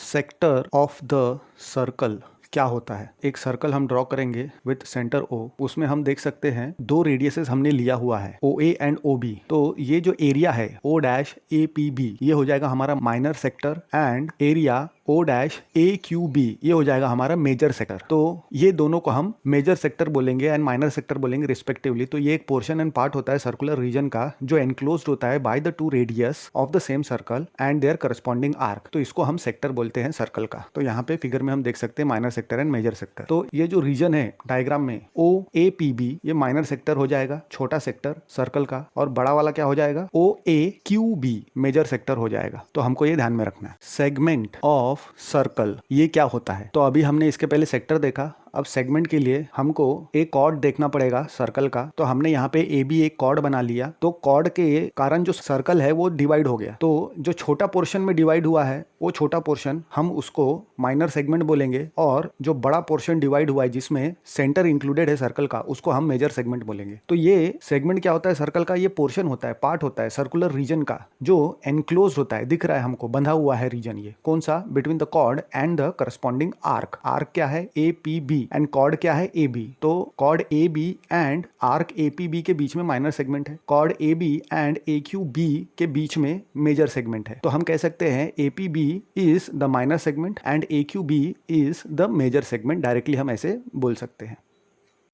Sector of the circle क्या होता है। एक सर्कल हम ड्रॉ करेंगे विथ सेंटर O। उसमें हम देख सकते हैं दो रेडियसेस हमने लिया हुआ है OA एंड OB। तो ये जो एरिया है O-APB ये हो जाएगा हमारा minor sector and area O-AQB ये हो जाएगा हमारा मेजर सेक्टर। तो ये दोनों को हम मेजर सेक्टर बोलेंगे एंड माइनर सेक्टर बोलेंगे रिस्पेक्टिवली। तो ये एक पोर्शन एंड पार्ट होता है सर्कुलर रीजन का जो एनक्लोज्ड होता है by the two radius of the same circle and their corresponding arc. तो इसको हम सेक्टर बोलते हैं सर्कल का। तो यहाँ पे फिगर में हम देख सकते हैं minor sector and major sector. तो ये जो रीजन है डायग्राम में OAPB ये माइनर सेक्टर हो जाएगा, छोटा सेक्टर सर्कल का, और बड़ा वाला क्या हो जाएगा OAQB मेजर सेक्टर हो जाएगा। तो हमको ये ध्यान में रखना है। सेगमेंट ऑफ सर्कल ये क्या होता है। तो अभी हमने इसके पहले सेक्टर देखा, अब सेगमेंट के लिए हमको एक कॉर्ड देखना पड़ेगा सर्कल का। तो हमने यहाँ पे AB एक कॉर्ड बना लिया। तो कॉर्ड के कारण जो सर्कल है वो डिवाइड हो गया। तो जो छोटा पोर्शन में डिवाइड हुआ है वो छोटा पोर्शन हम उसको माइनर सेगमेंट बोलेंगे, और जो बड़ा पोर्शन डिवाइड हुआ है जिसमें सेंटर इंक्लूडेड है सर्कल का उसको हम मेजर सेगमेंट बोलेंगे। तो ये सेगमेंट क्या होता है सर्कल का, ये पोर्शन होता है, पार्ट होता है सर्कुलर रीजन का जो एनक्लोज होता है, दिख रहा है हमको, बंधा हुआ है रीजन। ये कौन सा, between the chord and the corresponding arc. Arc क्या है APB एंड कॉर्ड क्या है AB। तो chord AB and arc APB के बीच में माइनर सेगमेंट है, कॉर्ड AB एंड AQB के बीच में मेजर सेगमेंट है। तो हम कह सकते हैं APB is the minor segment and AQB is the major segment. Directly हम ऐसे बोल सकते हैं।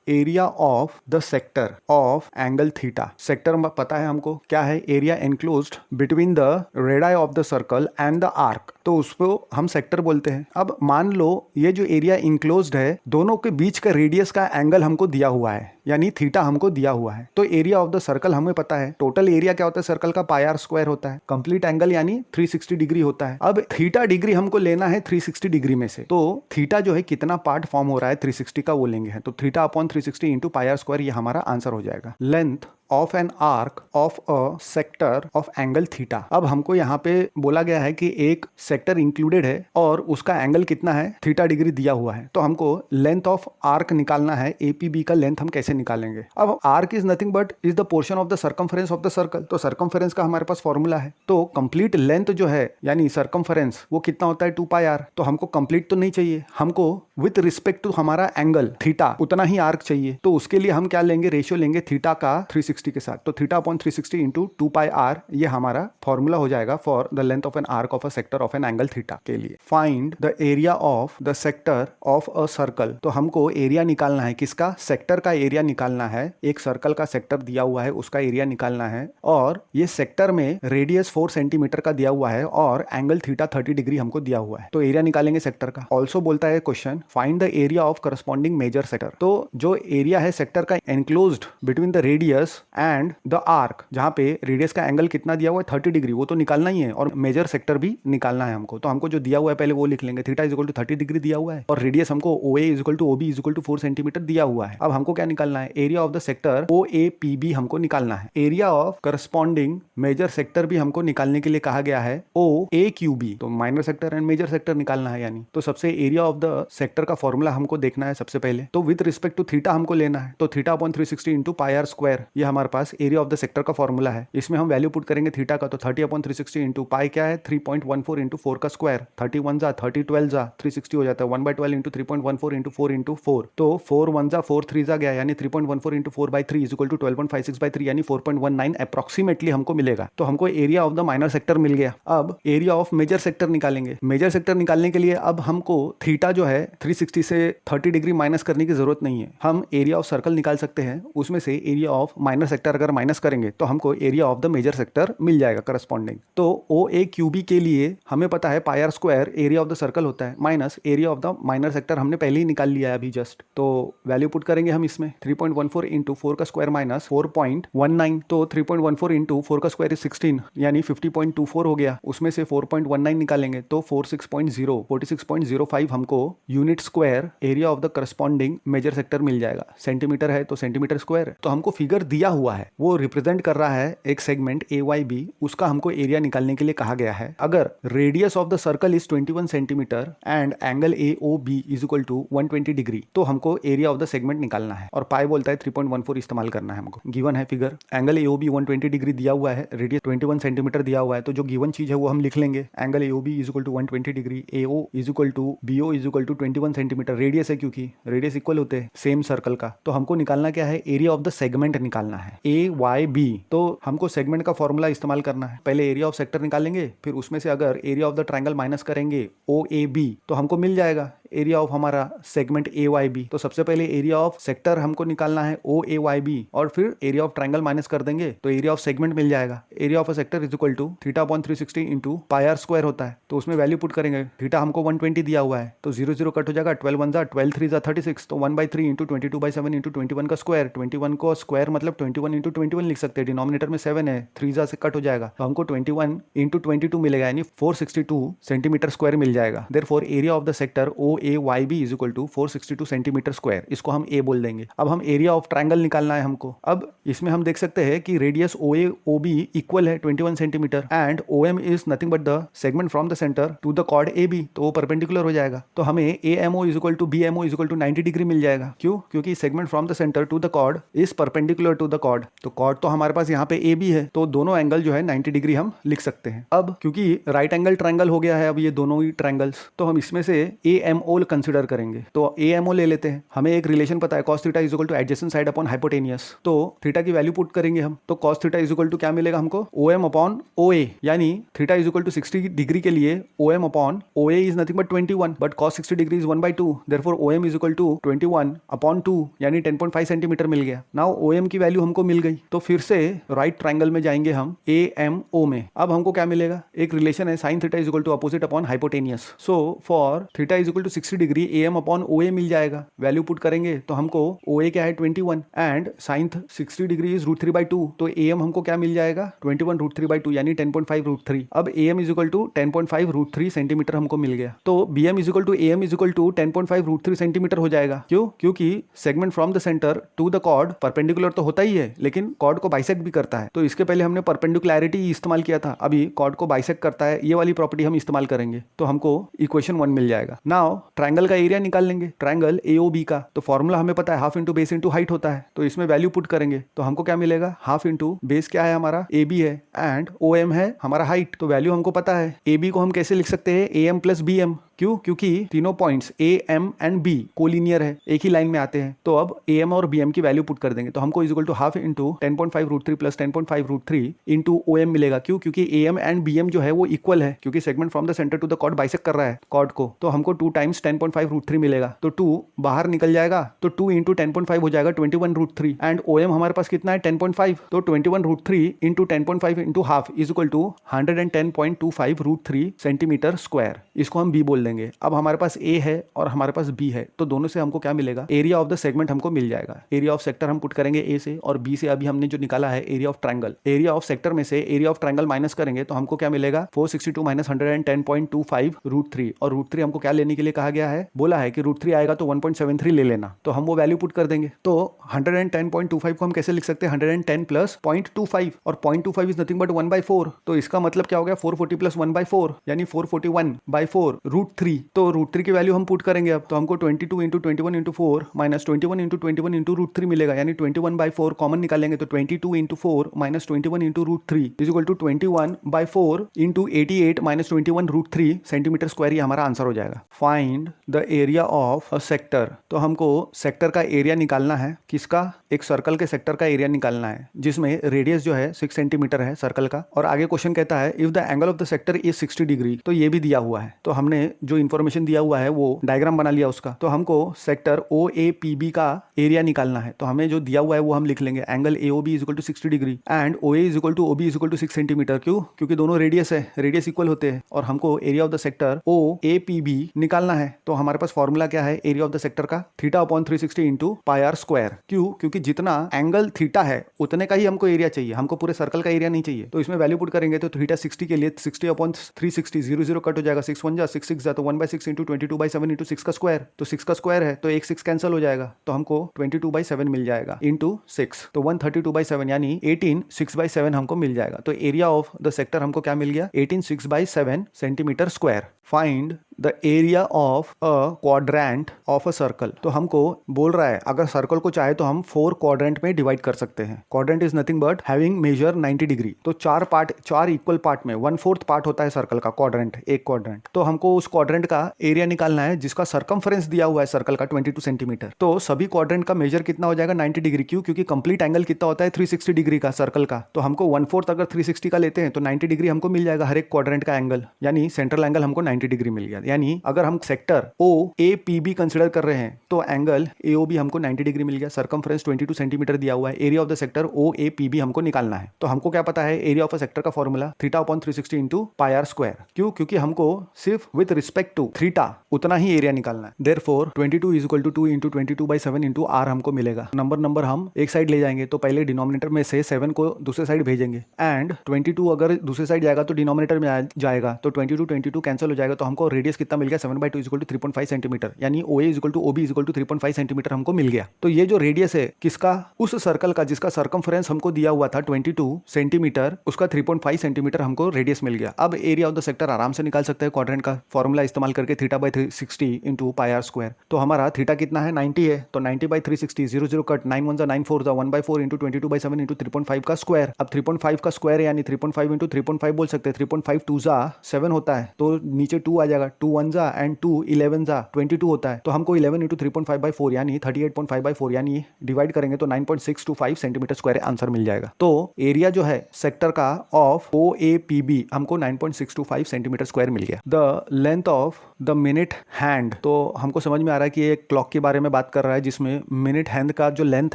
Area of the sector of angle theta. Sector पता है हमको क्या है, area enclosed between the radii of the circle and the arc. तो उसको हम सेक्टर बोलते हैं। अब मान लो ये जो एरिया इंक्लोज्ड है दोनों के बीच का रेडियस का एंगल हमको दिया हुआ है, यानी थीटा हमको दिया हुआ है। तो एरिया ऑफ द सर्कल हमें पता है, टोटल एरिया क्या होता है सर्कल का, पाई आर स्क्वायर होता है। कंप्लीट एंगल यानी 360 डिग्री होता है। अब थीटा डिग्री हमको लेना है 360 डिग्री में से। तो थीटा जो है कितना पार्ट फॉर्म हो रहा है 360 का वो लेंगे। तो theta upon 360 into pi r square ये हमारा आंसर हो जाएगा। Length of an arc of a sector of angle theta. अब हमको यहाँ पे बोला गया है कि एक सेक्टर इंक्लूडेड है और उसका एंगल कितना है, थीटा डिग्री दिया हुआ है। तो हमको लेंथ ऑफ आर्क निकालना है। APB का लेंथ हम कैसे निकालेंगे। अब arc is nothing but is the portion of the circumference of the circle. तो सर्कमफेरेंस का हमारे पास फॉर्मूला है। तो कंप्लीट लेंथ जो है यानी सर्कमफेरेंस वो कितना होता है 2πr। तो हमको कंप्लीट तो नहीं चाहिए, हमको विथ रिस्पेक्ट टू हमारा एंगल थीटा उतना ही आर्क चाहिए। तो उसके लिए हम क्या लेंगे, रेशियो लेंगे थीटा का 360 के साथ। तो थीटा अपॉन 360 इंटू 2πr ये हमारा फॉर्मूला हो जाएगा for the length of an arc of a sector of an angle theta के लिए। Find the area of the sector of a circle. तो हमको एरिया निकालना है, किसका, सेक्टर का एरिया निकालना है। एक सर्कल का सेक्टर दिया हुआ है उसका एरिया निकालना है, और ये सेक्टर में रेडियस 4 सेंटीमीटर का दिया हुआ है और एंगल थीटा 30 डिग्री हमको दिया हुआ है। तो एरिया निकालेंगे सेक्टर का। ऑल्सो बोलता है question find the area of corresponding major sector. तो जो एरिया है सेक्टर का enclosed between the radius and the arc, जहां पे रेडियस का एंगल कितना दिया हुआ है 30 डिग्री, वो तो निकालना ही है, और मेजर सेक्टर भी निकालना है हमको। तो हमको जो दिया हुआ है पहले वो लिख लेंगे, theta is equal to 30 degree दिया हुआ है और रेडियस हमको OA is equal to OB is equal to 4 centimetre दिया हुआ है। अब हमको क्या निकालना है, area of the sector OAPB हमको निकालना है। Area of corresponding major sector भी हमको निकालने के लिए कहा गया है OAQB। तो minor sector and major sector निकालना है यानी। तो सबसे एरिया ऑफ द सेक्टर का फॉर्मूला हमको देखना है सबसे पहले। तो विद रिस्पेक्ट टू थीटा हमको लेना है। तो theta upon 360 into pi r square ये हमारे पास एरिया ऑफ द सेक्टर का फॉर्मूला है। इसमें हम वैल्यू पुट करेंगे थीटा का। तो 30 अपॉन 360 इंटू पाई क्या है 3.14 इंटू 4 का स्क्वायर। 31 जा 30 12 जा 360 हो जाता है। 1/12 इंटू 3.14 इंटू 4 इंटू 4। तो 4 1 जा 4 3 जा गया यानी 3.14 इंटू 4/3 इज इक्वल टू 12.56/3 यानी 4.19 अप्रोक्सीमेटली हमको मिलेगा। तो हमको area of the minor sector मिल गया। अब एरिया ऑफ मेजर सेक्टर निकालेंगे। मेजर सेक्टर निकालने के लिए अब हमको थीटा जो है 360 से 30 डिग्री माइनस करने की जरूरत नहीं है। हम एरिया ऑफ सर्कल निकाल सकते हैं, उसमें से एरिया ऑफ माइनर सेक्टर अगर माइनस करेंगे तो हमको area of the major sector मिल जाएगा करस्पॉन्डिंग। तो OAQB के लिए हमें पता है pi r square area of the circle होता है minus area of the minor sector हमने पहले ही निकाल लिया है अभी जस्ट। तो वैल्यू पुट करेंगे हम इसमें 3.14 इंटू 4 का स्क्वायर माइनस 4.19। तो 3.14 इंटू 4 का स्क्वायर इज 16 यानी 50.24 हो गया। उसमें से 4.19 निकालेंगे तो 46.05 हमको unit square area of the corresponding major sector मिल जाएगा। सेंटीमीटर है तो सेंटीमीटर स्क्वायर। तो हमको फिगर दिया हुआ है वो रिप्रेजेंट कर रहा है एक सेगमेंट AYB, उसका हमको एरिया निकालने के लिए कहा गया है। अगर radius of the circle is 21 centimetre and angle AOB is equal to 120 degree. तो हमको एरिया ऑफ द सेगमेंट निकालना है और पाई बोलता है 3.14 इस्तेमाल करना है हमको। गिवन है फिगर, एंगल AOB 120 डिग्री दिया हुआ है, रेडियस 21 सेंटीमीटर दिया हुआ है, तो जो गिवन चीज है वो हम लिख लेंगे। Angle AOB is equal to 120 degree, AO is equal to BO is equal to 21 centimetre, radius है क्योंकि रेडियस इक्वल होते हैं सेम सर्कल का। तो हमको निकालना क्या है, एरिया ऑफ द सेगमेंट निकालना है, AYB। तो हमको सेगमेंट का फॉर्मूला इस्तेमाल करना है। पहले एरिया ऑफ सेक्टर निकालेंगे, फिर उसमें से अगर area of the triangle minus करेंगे OAB तो हमको मिल जाएगा एरिया ऑफ हमारा सेगमेंट AYB। तो सबसे पहले एरिया ऑफ सेक्टर हमको निकालना है OAYB और फिर एरिया ऑफ ट्रायंगल माइनस कर देंगे तो एरिया ऑफ सेगमेंट मिल जाएगा। Area of a sector is equal to θ/360 into pi r square होता है। तो उसमें वैल्यू पुट करेंगे, थीटा हमको 120 दिया हुआ है तो 0 0 कट हो जाएगा, 12 1 जा 12 3 जा 36, तो 1/3 इंटू 22/7 इंटू 21 का स्क्वायर, 21 को स्क्वायर मतलब 21 इंटू 21 लिख सकते हैं, डिनोमिनेटर में 7 है, 3 जा से कट हो जाएगा तो हमको 21 इंटू 22 मिलेगा यानी 462 सेंटीमीटर स्क्वायर मिल जाएगा। Therefore area of the sector OAYB is equal to 462 centimetre square, इसको हम A बोल देंगे। अब हम एरिया ऑफ ट्रायंगल निकालना है हमको। अब इसमें हम देख सकते हैं कि रेडियस OAOB इक्वल है 21 centimetre and OM is nothing but the segment from the centre to the chord AB, तो वो परपेंडिकुलर हो जाएगा। तो हमें AMO is equal to BMO is equal to 90 degree मिल जाएगा। क्यों? क्योंकि segment from the centre to the chord is perpendicular to the chord. तो कॉर्ड तो हमारे पास यहाँ पे AB है, तो दोनों एंगल जो है 90 डिग्री हम लिख सकते हैं। अब क्योंकि राइट एंगल ट्रायंगल हो गया है अब ये दोनों ही ट्रायंगल्स, तो हम इसमें से AMO कंसिडर करेंगे। तो AMO ले लेते हैं। हमें एक रिलेशन पता है cos theta is equal to adjacent side upon hypotenuse. तो थीटा की वैल्यू पुट करेंगे हम, तो cos theta is equal to क्या मिलेगा हमको, OM अपॉन OA, यानी theta is equal to 60 degree के लिए OM upon OA is nothing but 21, but cos 60 degree is 1/2, therefore OM is equal to 21 upon 2 यानी 10.5 सेंटीमीटर मिल गया। नाउ OM की value हमको मिल गई, तो फिर से राइट ट्रायंगल में जाएंगे हम AMO में। अब हमको क्या मिलेगा, एक रिलेशन है sin theta is equal to opposite upon hypotenuse. So for theta is equal to 60 degree AM upon OA मिल जाएगा। वैल्यू पुट करेंगे तो हमको OA क्या है 21 एंड sin 60 डिग्री इज √3/2, तो AM हमको क्या मिल जाएगा 21 √3/2 यानी 10.5 √3। अब AM is equal to 10.5 √3 centimetre हमको मिल गया। तो BM is equal to AM is equal to 10.5 √3 centimetre हो जाएगा। क्यों? क्योंकि segment from the centre to the chord perpendicular तो होता ही है लेकिन कॉर्ड को बाइसेक्ट भी करता है। तो इसके पहले हमने परपेंडिकुलैरिटी इस्तेमाल किया था, अभी कॉर्ड को बाइसेक्ट करता है, ये वाली प्रॉपर्टी हम इस्तेमाल करेंगे तो हमको इक्वेशन 1 मिल जाएगा। नाउ ट्रायंगल का एरिया निकाल लेंगे, ट्रायंगल AOB का। तो फॉर्मूला हमें पता है half into base into height होता है, तो इसमें वैल्यू पुट करेंगे तो हमको क्या मिलेगा, हाफ इंटू बेस क्या है हमारा AB है एंड OM है हमारा हाइट। तो वैल्यू हमको पता है, AB को हम कैसे लिख सकते हैं AM प्लस BM। क्यों? क्योंकि तीनों points A, M and B collinear है, एक ही लाइन में आते हैं। तो अब AM और BM की वैल्यू पुट कर देंगे तो हमको is equal to half into 10.5 √3 plus 10.5 √3 into OM मिलेगा। क्यों? क्योंकि AM एंड BM जो है वो इक्वल है, क्योंकि segment from the centre to the chord bisect कर रहा है कॉर्ड को। तो हमको 2 टाइम्स 10.5 √3 मिलेगा, तो 2 बाहर निकल जाएगा तो 2 इंटू 10.5 हो जाएगा 21 √3 एंड OM हमारे पास कितना है 10.5, तो 21 √3 into 10.5 into half is equal to 110.25 √3 centimetre square. इसको हम B बोल देंगे। अब हमारे पास A है और हमारे पास B है, तो दोनों से हमको क्या मिलेगा, एरिया ऑफ द सेगमेंट हमको मिल जाएगा। एरिया ऑफ सेक्टर हम पुट करेंगे A से और B से अभी हमने जो निकाला है area of triangle. Area of sector में से एरिया ऑफ ट्रायंगल माइनस करेंगे तो हमको क्या मिलेगा 462 माइनस 110.25 √3, और √3 हमको क्या लेने के लिए कहा गया है, बोला है कि √3 आएगा तो 1.73 ले लेना, तो हम वो वैल्यू पुट कर देंगे। तो 110.25 को हम कैसे लिख सकते हैं 110 प्लस 0.25, और 0.25 इज नथिंग बट 1/4, तो इसका मतलब क्या हो गया 440 प्लस 1/4 यानी 441/4 √3। तो √3 की वैल्यू हम पुट करेंगे अब, तो हमको 22 into 21 into 4 minus 21 into 21 into √3 मिलेगा, यानी 21/4 कॉमन निकालेंगे तो 22 into 4 minus 21 into √3 is equal to 21/4 into 88 minus 21 √3 centimetre square, ये हमारा आंसर हो जाएगा। Find the area of a sector, तो हमको सेक्टर का एरिया निकालना है, किसका, एक सर्कल के सेक्टर का एरिया निकालना है जिसमें रेडियस जो है 6 सेंटीमीटर है सर्कल का। और आगे क्वेश्चन कहता है if the angle of the sector is 60 degree, तो ये भी दिया हुआ है। तो हमने जो इन्फॉर्मेशन दिया हुआ है वो डायग्राम बना लिया उसका। तो हमको सेक्टर OAPB का एरिया निकालना है, तो हमें जो दिया हुआ है वो हम लिख लेंगे, angle AOB is equal to 60 degree and OA is equal to OB is equal to 6 centimetre. क्यों? क्योंकि दोनों रेडियस है, रेडियस इक्वल होते हैं, और हमको area of the sector OAPB निकालना है। तो हमारे पास फॉर्मूला क्या है एरिया ऑफ द सेक्टर का, θ/360 इंटू पाई आर स्क्वायर। क्यों? क्योंकि जितना एंगल थीटा है उतने का ही हमको एरिया चाहिए, हमको पूरे सर्कल का एरिया नहीं चाहिए। तो इसमें वैल्यू पुट करेंगे तो थीटा 60 के लिए 60/360 0 0 कट हो जाएगा, 6 1 जा 6 6 जा तो 1/6 इंटू 22/7 इंटू 6 का स्क्वायर, तो 6 का स्क्वायर है तो एक 6 कैंसिल हो जाएगा, तो हमको 22/7 मिल जाएगा इंटू 6, तो 132/7 यानी 18 6/7 हमको मिल जाएगा। तो एरिया ऑफ द सेक्टर हमको क्या मिल गया, 18 6/7 centimetre square. Find the area of a quadrant of a circle. तो हमको बोल रहा है अगर सर्कल को चाहे तो हम 4 क्वाड्रेंट में डिवाइड कर सकते हैं। Quadrant is nothing but having major 90 degree. तो 4 इक्वल पार्ट में 1/4 पार्ट होता है सर्कल का क्वाड्रेंट, एक क्वाड्रेंट। तो हमको उस क्वाड्रेंट का एरिया निकालना है जिसका सरकमफ्रेंस दिया हुआ है सर्कल का 22 सेंटीमीटर। तो सभी क्वाड्रेंट का मेजर कितना हो जाएगा, 90 डिग्री। क्यों, क्योंकि कंप्लीट एंगल कितना होता है 360 डिग्री का सर्कल का। तो हमको 1/4 अगर 360 का लेते हैं तो 90 डिग्री हमको मिल जाएगा हर एक क्वाड्रेंट का एंगल, यानी सेंट्रल एंगल हमको 90 डिग्री मिल गया। यानी अगर हम सेक्टर OAPB कंसीडर कर रहे हैं तो एंगल AOB हमको 90 डिग्री मिल गया। सरकमफ्रेंस 22 सेंटीमीटर दिया हुआ है। Area of the sector OAPB हमको निकालना है। तो हमको क्या पता है, एरिया ऑफ अ सेक्टर का formula θ/360 into pi r square. क्यों, क्योंकि हमको सिर्फ विद रिस्पेक्ट टू थीटा उतना ही एरिया निकालना है। Therefore 22 is equal to 2 into 22/7 into r हमको मिलेगा। नंबर हम एक साइड ले जाएंगे तो पहले डिनोमिनेटर में से 7 को दूसरे साइड भेजेंगे, एंड 22 अगर दूसरे साइड जाएगा तो डिनोमिनेटर में जाएगा, तो 22 कैंसिल हो जाएगा। तो हमको रेडियस कितना मिल गया, 7/2 इज इक्वल टू 3.5 सेंटीमीटर, यानी OA is equal to OB is equal to 3.5 centimetre हमको मिल गया। तो ये जो रेडियस है किसका, उस सर्कल का जिसका सरकमफ्रेंस हमको दिया हुआ था 22 सेंटीमीटर, उसका 3.5 सेंटीमीटर हमको रेडियस मिल गया। अब एरिया ऑफ द सेक्टर आराम से निकाल सकते हैं क्वाड्रेंट का फॉर्मूला इस्तेमाल करके, θ/360 इंटू पाई आर स्क्वायर। तो हमारा थीटा कितना है, 90 है, तो 90/360, 0 कट, 9 1 9 4 1/4 इंटू 22/7 इंटू 3.5 का स्क्वायर। अब 3.5 का स्क्वायर है यानी 3.5 इंटू 3.5 बोल सकते हैं। 3.5 2 7 होता है, तो नीचे 2 आ जाएगा, 2 1 एंड 2 11 22 होता है। तो हमको 11 इंटू 3.5/4 यानी 38.5/4 यानी डिवाइड करेंगे तो 9.625 सेंटीमीटर स्क्वायर आंसर मिल जाएगा। तो एरिया जो है सेक्टर का ऑफ OAPB हमको 9.625 सेंटीमीटर स्क्वायर मिल गया। The length of the minute hand, तो हमको समझ में आ रहा है कि ये क्लॉक के बारे में बात कर रहा है जिसमें मिनट हैंड का जो लेंथ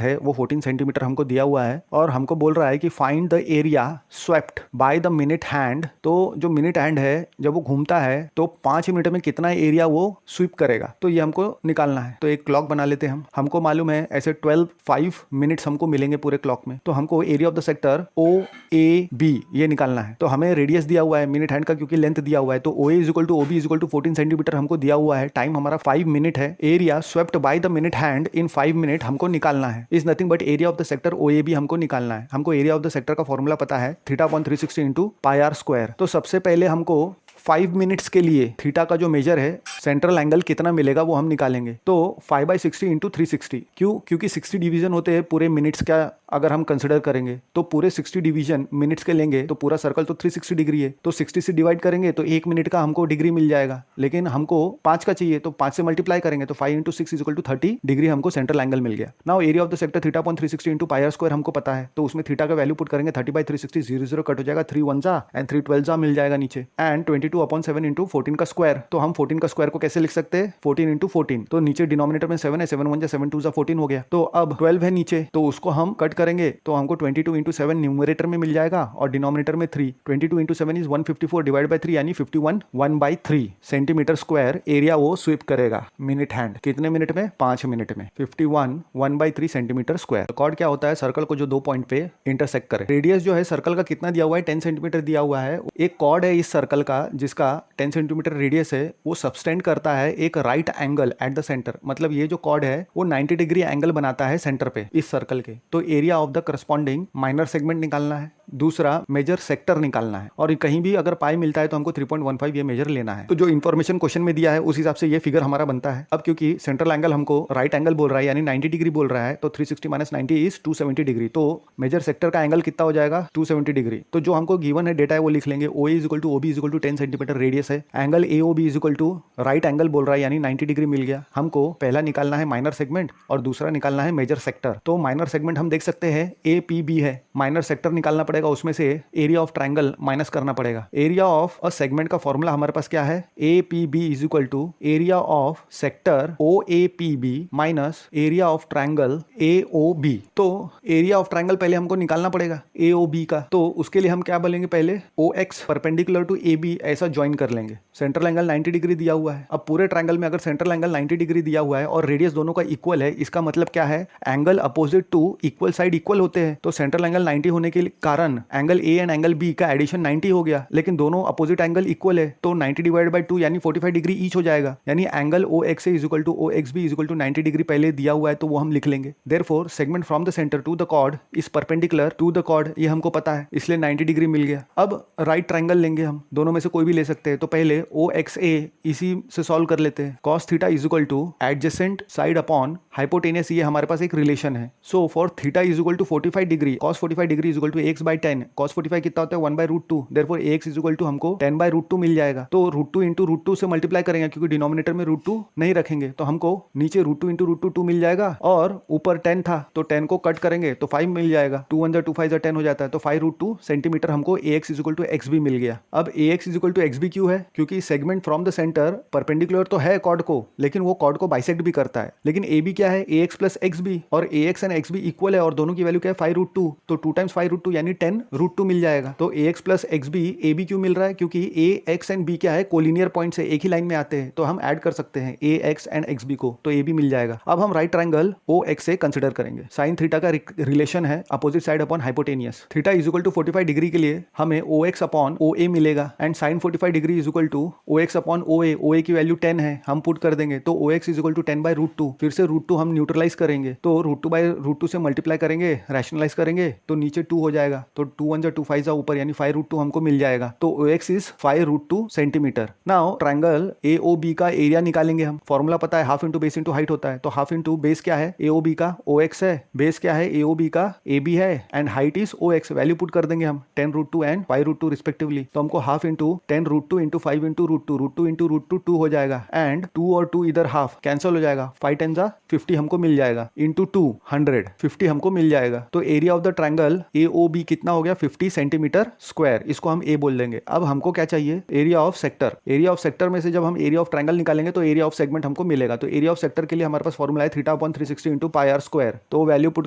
है वो 14 सेंटीमीटर हमको दिया हुआ है, और हमको बोल रहा है कि find the area swept by the minute hand. तो जो मिनट हैंड है जब वो घूमता है तो 5 मिनट में कितना एरिया वो स्वीप करेगा, तो ये हमको निकालना है। तो एक क्लॉक बना लेते हैं हमको मालूम है ऐसे 12 मिनट्स हमको मिलेंगे पूरे क्लॉक में। तो हमको area of the sector OAB ये निकालना है। तो हमें रेडियस दिया हुआ है मिनट हैंड का क्योंकि लेंथ दिया हुआ है, तो OA is equal to OB is equal to 14 centimetre हमको दिया हुआ है। टाइम हमारा 5 मिनट है। Area swept by the minute hand in 5 minute हमको निकालना है। Is nothing but area of the sector OAB हमको निकालना है। हमको एरिया ऑफ द सेक्टर का फॉर्मूला पता है, θ/360 इंटू पाई आर स्क्वायर। तो सबसे पहले हमको 5 मिनट्स के लिए थीटा का जो मेजर है सेंट्रल एंगल कितना मिलेगा वो हम निकालेंगे। तो 5/60 इंटू 360। क्यों, क्योंकि 60 डिवीजन होते हैं पूरे मिनट्स का, अगर हम कंसिडर करेंगे तो पूरे 60 डिवीजन मिनट्स के लेंगे तो पूरा सर्कल तो 360 डिग्री है, तो 60 से डिवाइड करेंगे तो 1 मिनट का हमको डिग्री मिल जाएगा। लेकिन हमको 5 का चाहिए तो 5 से मल्टीप्लाई करेंगे तो 5 into 6 is equal to 30 degree हमको सेंट्रल एंगल मिल गया। Now area of the sector θ/360 into pi r square हमको पता है, तो उसमें थीटा का वैल्यू पुट करेंगे 30/360, 0 कट हो जाएगा, 3 1 एंड 3 12 मिल जाएगा नीचे, एंड 22/7 इंटू 14 का स्क्वायर। तो हम 14 का स्क्वायर को कैसे लिख सकते हैं, 14 इंटू 14। तो नीचे डिनोमिनेटर में 7 है, 7 1 7 2 14 हो गया। तो अब 12 है नीचे, तो उसको हम कट करेंगे तो हमको 22 इंटू 7 न्यूमरेटर में मिल जाएगा और डिनोमिनेटर में 3। 22 इंटू 7 इज 154 डिवाइड बाई 3 यानी 51 1/3 सेंटीमीटर स्क्वायर एरिया वो स्वीप करेगा मिनट हैंड। कितने मिनट में, 5 मिनट में। 51 1/3 सेंटीमीटर स्क्वायर। कॉर्ड क्या होता है, सर्कल को जो 2 पॉइंट पे इंटरसेक्ट करे। रेडियस जो है सर्कल का कितना दिया हुआ है, 10 सेंटीमीटर दिया हुआ है। एक कॉर्ड है इस सर्कल का जिसका 10 सेंटीमीटर रेडियस है, वो सबस्टेंड करता है एक right angle at the centre. मतलब ये जो कॉर्ड है वो 90 डिग्री एंगल बनाता है सेंटर पे इस सर्कल के। तो area of the corresponding minor segment निकालना है, दूसरा मेजर सेक्टर निकालना है, और कहीं भी अगर पाई मिलता है तो हमको 3.15 ये मेजर लेना है। तो जो इन्फॉर्मेशन क्वेश्चन में दिया है उस हिसाब से ये फिगर हमारा बनता है। अब क्योंकि सेंट्रल एंगल हमको राइट एंगल बोल रहा है यानी 90 डिग्री बोल रहा है, तो 360 माइनस 90 इज 270 डिग्री। तो मेजर सेक्टर का एंगल कितना हो जाएगा, 270 डिग्री। तो जो हमको गिवन है डेटा है वो लिख लेंगे। OA is equal to OB is equal to 10 centimetre radius है। Angle AOB is equal to right angle बोल रहा है यानी 90 डिग्री मिल गया। हमको पहला निकालना है माइनर सेगमेंट और दूसरा निकालना है मेजर सेक्टर। तो माइनर सेगमेंट हम देख सकते हैं APB है, माइनर सेक्टर निकालना पड़ेगा, उसमें से एरिया ऑफ ट्रायंगल माइनस करना पड़ेगा। एरिया ऑफ अ सेगमेंट का फॉर्मूला हमारे पास क्या है, APB is equal to area of sector OAPB minus area of triangle AOB। तो एरिया ऑफ ट्रायंगल पहले हमको निकालना पड़ेगा AOB का, तो उसके लिए हम क्या बोलेंगे, पहले OX परपेंडिकुलर टू AB ऐसा ज्वाइन कर लेंगे। सेंट्रल एंगल 90 डिग्री दिया हुआ है। अब पूरे ट्रायंगल में अगर सेंट्रल एंगल 90 डिग्री दिया हुआ है और रेडियस दोनों का इक्वल है, इसका मतलब क्या है, angle opposite to equal side side equal होते हैं तो सेंट्रल एंगल 90 होने के कारण angle A and angle B का एडिशन 90 हो गया, लेकिन दोनों अपोजिट एंगल इक्वल है तो 90 डिवाइड बाय 2 यानी 45 डिग्री ईच हो जाएगा। यानी angle O X A equal to O X B equal to 90 degree पहले दिया हुआ है तो वो हम लिख लेंगे। Therefore segment from the centre to the chord is perpendicular to the chord, ये हमको पता है इसलिए 90 डिग्री मिल गया। अब राइट ट्रायंगल लेंगे हम, दोनों में से कोई भी ले सकते हैं। तो पहले ओ एक्स ए इसी से सॉल्व कर लेते हैं। Cos theta is equal to adjacent side upon hypotenuse, ये हमारे पास एक रिलेशन है। So for theta is equal to 45 degree, cos 45 degree is equal to x by 10। Cos 45 कितना होता है 1/√2, therefore x is equal to हमको 10/√2 मिल जाएगा। तो √2 इंटू √2 से मल्टीप्लाई करेंगे क्योंकि डिनोमिनेटर में √2 नहीं रखेंगे तो हमको नीचे √2 इंटू √2 2 मिल जाएगा और ऊपर 10 था तो 10 को कट करेंगे तो 5 मिल जाएगा। 2 1 2 5 10 हो जाता है तो 5√2 सेंटीमीटर हमको ax is equal to x b मिल गया। अब ax is equal to x b क्यों है? क्योंकि segment from the centre perpendicular तो है कॉर्ड को, लेकिन वो कॉर्ड को बाइसेक्ट भी करता है। लेकिन ए बी क्या है? ax प्लस एक्स बी, और ax and x B equal है और दोनों की वैल्यू क्या है 5√2, तो 2 टाइम्स 5√2 यानी 10√2 मिल जाएगा। तो ax plus x B A B क्यों मिल रहा है? क्योंकि a x एंड b क्या है कोलिनियर पॉइंट से एक ही लाइन में आते हैं तो हम ऐड कर सकते हैं a x and x B को, तो a b मिल जाएगा। अब हम राइट ट्रायंगल o x से कंसिडर करेंगे। साइन थीटा का रिलेशन है opposite side upon hypotenuse. Theta is equal to 45 degree के लिए हमें o x upon o a मिलेगा and sine 45 degree is equal to o x upon o a की value 10 है, हम पुट कर देंगे तो o x is equal to 10/√2। फिर से √2 हम न्यूट्रलाइज करेंगे तो √2/√2 से मल्टीप्लाई करेंगे, रैशनलाइज करेंगे तो नीचे 2 हो जाएगा तो 2 1 2 5 ऊपर यानी 5√2 हमको मिल जाएगा। तो o x is 5√2 centimetre. Now triangle AOB का एरिया निकालेंगे हम। फॉर्मूला पता है half into base into height होता है, तो हाफ इंटू बेस क्या है AOB का OX है, बेस क्या है AOB का AB है and height is OX। Value put कर देंगे हम 10√2 एंड 5√2 रिस्पेक्टिवली, तो हमको half into 10√2 into 5 into √2 into √2 2 हो जाएगा एंड 2 और 2 इधर हाफ कैंसिल हो जाएगा, 5 10 50 हमको मिल जाएगा इंटू 2 150 हमको मिल जाएगा। तो area of the triangle AOB कितना हो गया 50 सेंटीमीटर स्क्वायर, इसको हम A बोल देंगे। अब हमको क्या चाहिए? Area of sector. Area of sector में से जब हम एरिया ऑफ ट्रायंगल निकालेंगे तो एरिया ऑफ सेगमेंट हमको मिलेगा। तो एरिया ऑफ सेक्टर के लिए हमारे पास फॉर्मूला है theta upon 360 into pi r square. तो वैल्यू पुट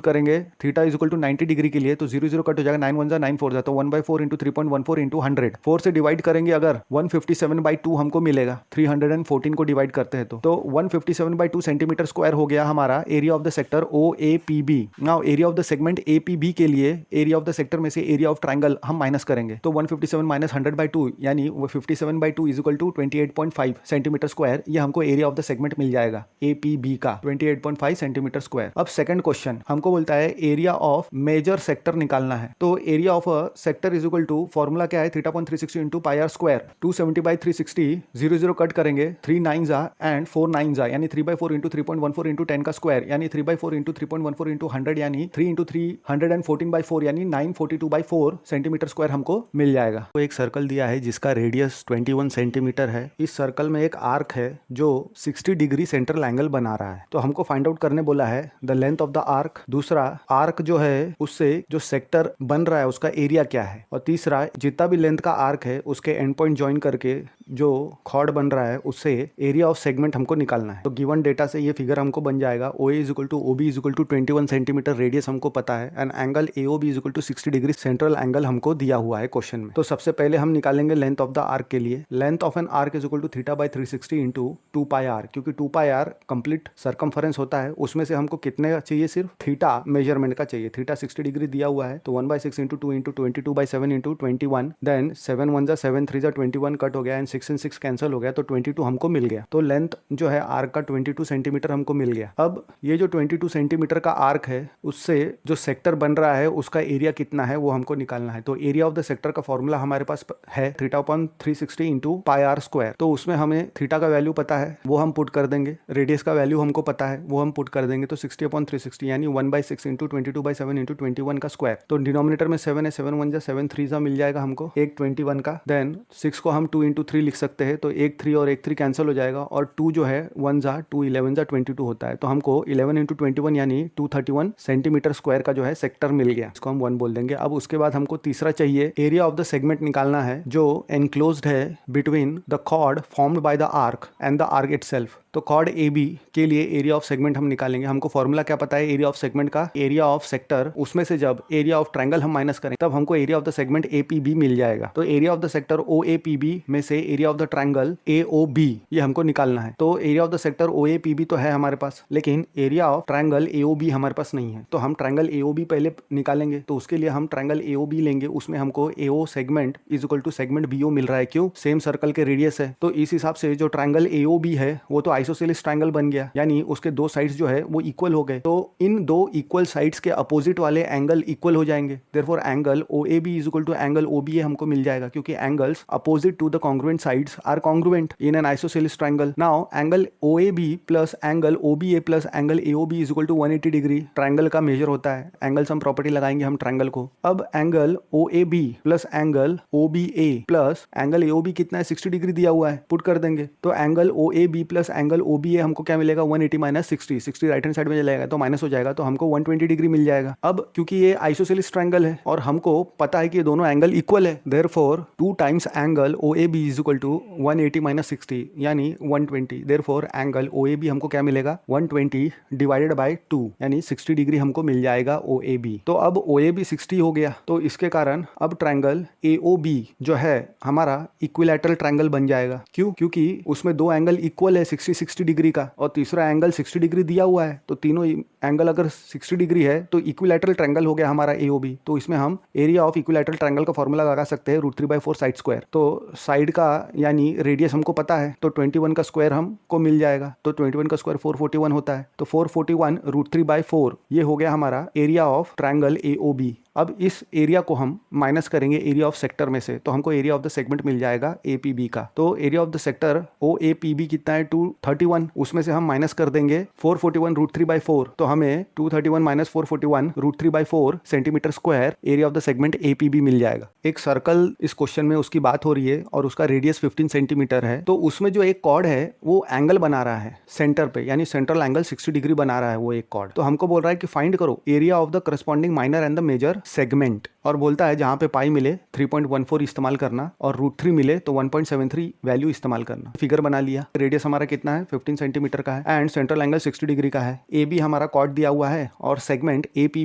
करेंगे theta is equal to 90 degree के लिए तो 0 0 कट हो जाएगा, 9 1 जा 9 4 जा, तो 1/4 इंटू 3.14 इंटू 100। 4 से डिवाइड करेंगे अगर 157/2 हमको मिलेगा, 314 को डिवाइड करते हैं तो 157/2 सेंटीमीटर स्क्वायर हो गया हमारा area of the sector OAPB। Now area of the segment APB के लिए एरिया ऑफ द सेक्टर में से एरिया ऑफ ट्रायंगल हम माइनस करेंगे तो 157 माइनस 100/2 यानी 57/2 is equal to 28.5 centimetre square. ये हमको एरिया ऑफ द सेगमेंट मिल जाएगा APB का 28.5 सेंटीमीटर स्क्वायर। अब सेकंड क्वेश्चन हमको बोलता है एरिया ऑफ मेजर सेक्टर निकालना है। तो area of a sector is equal to formula क्या है theta upon 360 into pi r square. 270/360 0 0 cut करेंगे, 3 9 जा एंड 4 9 जा यानी 3/4 इंटू 3.14 इंटू 10 का स्क्वायर यानी 3/4 इंटू 3.14 इंटू 100 यानी 3 इंटू 314/4 यानी 942/4 सेंटीमीटर स्क्वायर हमको मिल जाएगा। तो एक सर्कल दिया है जिसका रेडियस 21 सेंटीमीटर है। इस सर्कल में एक आर्क है जो 60 डिग्री सेंट्रल एंगल बना रहा है। तो हमको फाइंड आउट करने बोला है the length of the arc, दूसरा आर्क जो है उससे जो सेक्टर बन रहा है उसका एरिया क्या है, और तीसरा जितना भी लेंथ का आर्क है उसके एंड पॉइंट ज्वाइन करके जो कॉर्ड बन रहा है उससे एरिया ऑफ सेगमेंट हमको निकालना है। तो गिवन डेटा से ये फिगर हमको बन जाएगा OA is equal to OB is equal to 21 centimetre, radius हमको पता है and angle AOB is equal to 60 degree central angle हमको दिया हुआ है क्वेश्चन में। तो सबसे पहले हम निकालेंगे लेंथ ऑफ द आर्क के लिए। Length of an arc is equal to theta by 360 into 2 pi r, क्योंकि 2 पाई आर कंप्लीट सर्कमफरेंस होता है, उसमें से हमको कितने चाहिए? सिर्फ थीटा मेजरमेंट का चाहिए। थीटा 60 डिग्री दिया हुआ है तो 1/6 इंटू 2 इंटू 22/7 इंटू 21, देन 7 1 जा 7 3 जा 21 कट हो गया एंड 6 and 6 कैंसिल हो गया तो 22 हमको मिल गया। तो लेंथ जो है आर्क का 22 सेंटीमीटर हमको मिल गया। अब ये जो 22 सेंटीमीटर का आर्क है उससे जो सेक्टर बन रहा है उसका एरिया कितना है वो हमको निकालना है। तो एरिया ऑफ द सेक्टर का फॉर्मूला हमारे पास है theta upon 360 into pi r square. तो उसमें हमें थीटा का वैल्यू पता है वो हम पुट कर देंगे, रेडियस का वैल्यू हमको पता है वो हम पुट कर देंगे, तो 60 अपॉन 360 यानी 1/6 इंटू 22/7 इंटू 21 का स्क्वायर। तो डिनोमिनेटर में 7 है, 7 1 जा 7 3 जा मिल जाएगा हमको एक 21 का, देन 6 को हम 2 इंटू 3 लिख सकते हैं तो एक 3 और एक 3 कैंसिल हो जाएगा और 2 जो है 1 जा 2 11 जा 22 होता है। तो हमको 11 इंटू 21 यानी 231 सेंटीमीटर स्क्वायर का जो है सेक्टर मिल गया, इसको हम 1 बोल देंगे। अब उसके बाद हमको तीसरा चाहिए एरिया ऑफ द सेगमेंट निकालना है जो एनक्लोज्ड है between the chord formed by the arc and the arc itself. तो कॉर्ड ए बी के लिए एरिया ऑफ सेगमेंट हम निकालेंगे। हमको फॉर्मूला क्या पता है एरिया ऑफ सेगमेंट का, एरिया ऑफ सेक्टर, उसमें से जब एरिया ऑफ ट्रायंगल हम माइनस करें तब हमको area of the segment A P B मिल जाएगा। तो area of the sector O A P B में से area of the triangle A O B ये हमको निकालना है। तो area of the sector O A P B तो है हमारे पास, लेकिन area of triangle A O B हमारे पास नहीं है। तो हम ट्रायंगल ए ओ बी पहले निकालेंगे। तो उसके लिए हम ट्रायंगल ए ओ बी लेंगे, उसमें हमको A O segment is equal to segment B O मिल रहा है। क्यों? सेम सर्कल के रेडियस है। तो इस हिसाब से जो ट्रायंगल ए ओ बी है वो तो आइसोसेलेस ट्रायंगल बन गया, यानी उसके दो साइड्स जो है वो इक्वल हो गए। तो इन दो इक्वल साइड्स के अपोजिट वाले एंगल इक्वल हो जाएंगे। Therefore angle O A B is equal to angle O B A हमको मिल जाएगा, क्योंकि angles opposite to the congruent sides are congruent in an isosceles triangle. Now angle O A B plus angle O B A plus angle A O B is equal to 180 degree triangle का measure होता है। Angle sum property लगाएंगे हम triangle को। अब angle O A B plus angle O B A plus angle A O B कितना है 60 degree दिया हुआ है, पुट कर देंगे। तो angle O A B plus angle O B A हमको क्या मिलेगा 180 माइनस 60 राइट हैंड साइड में चलेगा तो माइनस हो जाएगा, तो हमको 120 डिग्री मिल जाएगा। अब क्योंकि ये आइसोसेलेस ट्रायंगल है और हमको पता है कि ये दोनों एंगल इक्वल है, therefore 2 times angle O A B is equal to 180 minus 60 यानी 120। Therefore angle O A B हमको क्या मिलेगा 120 डिवाइडेड बाय 2 यानी 60 डिग्री हमको मिल जाएगा ओ ए बी। तो अब ओ ए बी 60 हो गया, तो इसके कारण अब ट्रायंगल ए ओ बी जो है हमारा इक्विलैटरल ट्रायंगल बन जाएगा। क्यों? क्योंकि उसमें दो एंगल इक्वल है 60 डिग्री का और तीसरा एंगल 60 डिग्री दिया हुआ है। तो तीनों एंगल अगर 60 डिग्री है तो इक्विलैटरल ट्रायंगल हो गया हमारा एओबी। तो इसमें हम एरिया ऑफ इक्विलैटरल ट्रायंगल का फॉर्मूला लगा सकते हैं √3/4 साइड स्क्वायर। तो साइड का यानी रेडियस हमको पता है, तो 21 का स्क्वायर हमको मिल जाएगा। तो 21 का स्क्वायर 441 होता है। तो 441 √3/4 ये हो गया हमारा एरिया ऑफ ट्रायंगल एओबी। अब इस एरिया को हम माइनस करेंगे एरिया ऑफ सेक्टर में से, तो हमको एरिया ऑफ द सेगमेंट मिल जाएगा एपीबी का। तो area of the sector O A P B कितना है 231, उसमें से हम माइनस कर देंगे 441 √3/4, तो हमें 231 minus 441 √3/4 centimetre square area of the segment APB मिल जाएगा। एक सर्कल इस क्वेश्चन में उसकी बात हो रही है और उसका रेडियस 15 सेंटीमीटर है। तो उसमें जो एक कॉर्ड है वो एंगल बना रहा है सेंटर पे, यानी सेंट्रल एंगल 60 डिग्री बना रहा है वो एक कॉर्ड। तो हमको बोल रहा है कि फाइंड करो area of the corresponding minor and the major segment, और बोलता है जहां पे पाई मिले 3.14 इस्तेमाल करना और √3 मिले तो 1.73 वैल्यू इस्तेमाल करना। फिगर बना लिया। रेडियस हमारा कितना है 15 सेंटीमीटर का है एंड सेंट्रल एंगल 60 डिग्री का है। ए बी हमारा कॉर्ड दिया हुआ है और सेगमेंट ए पी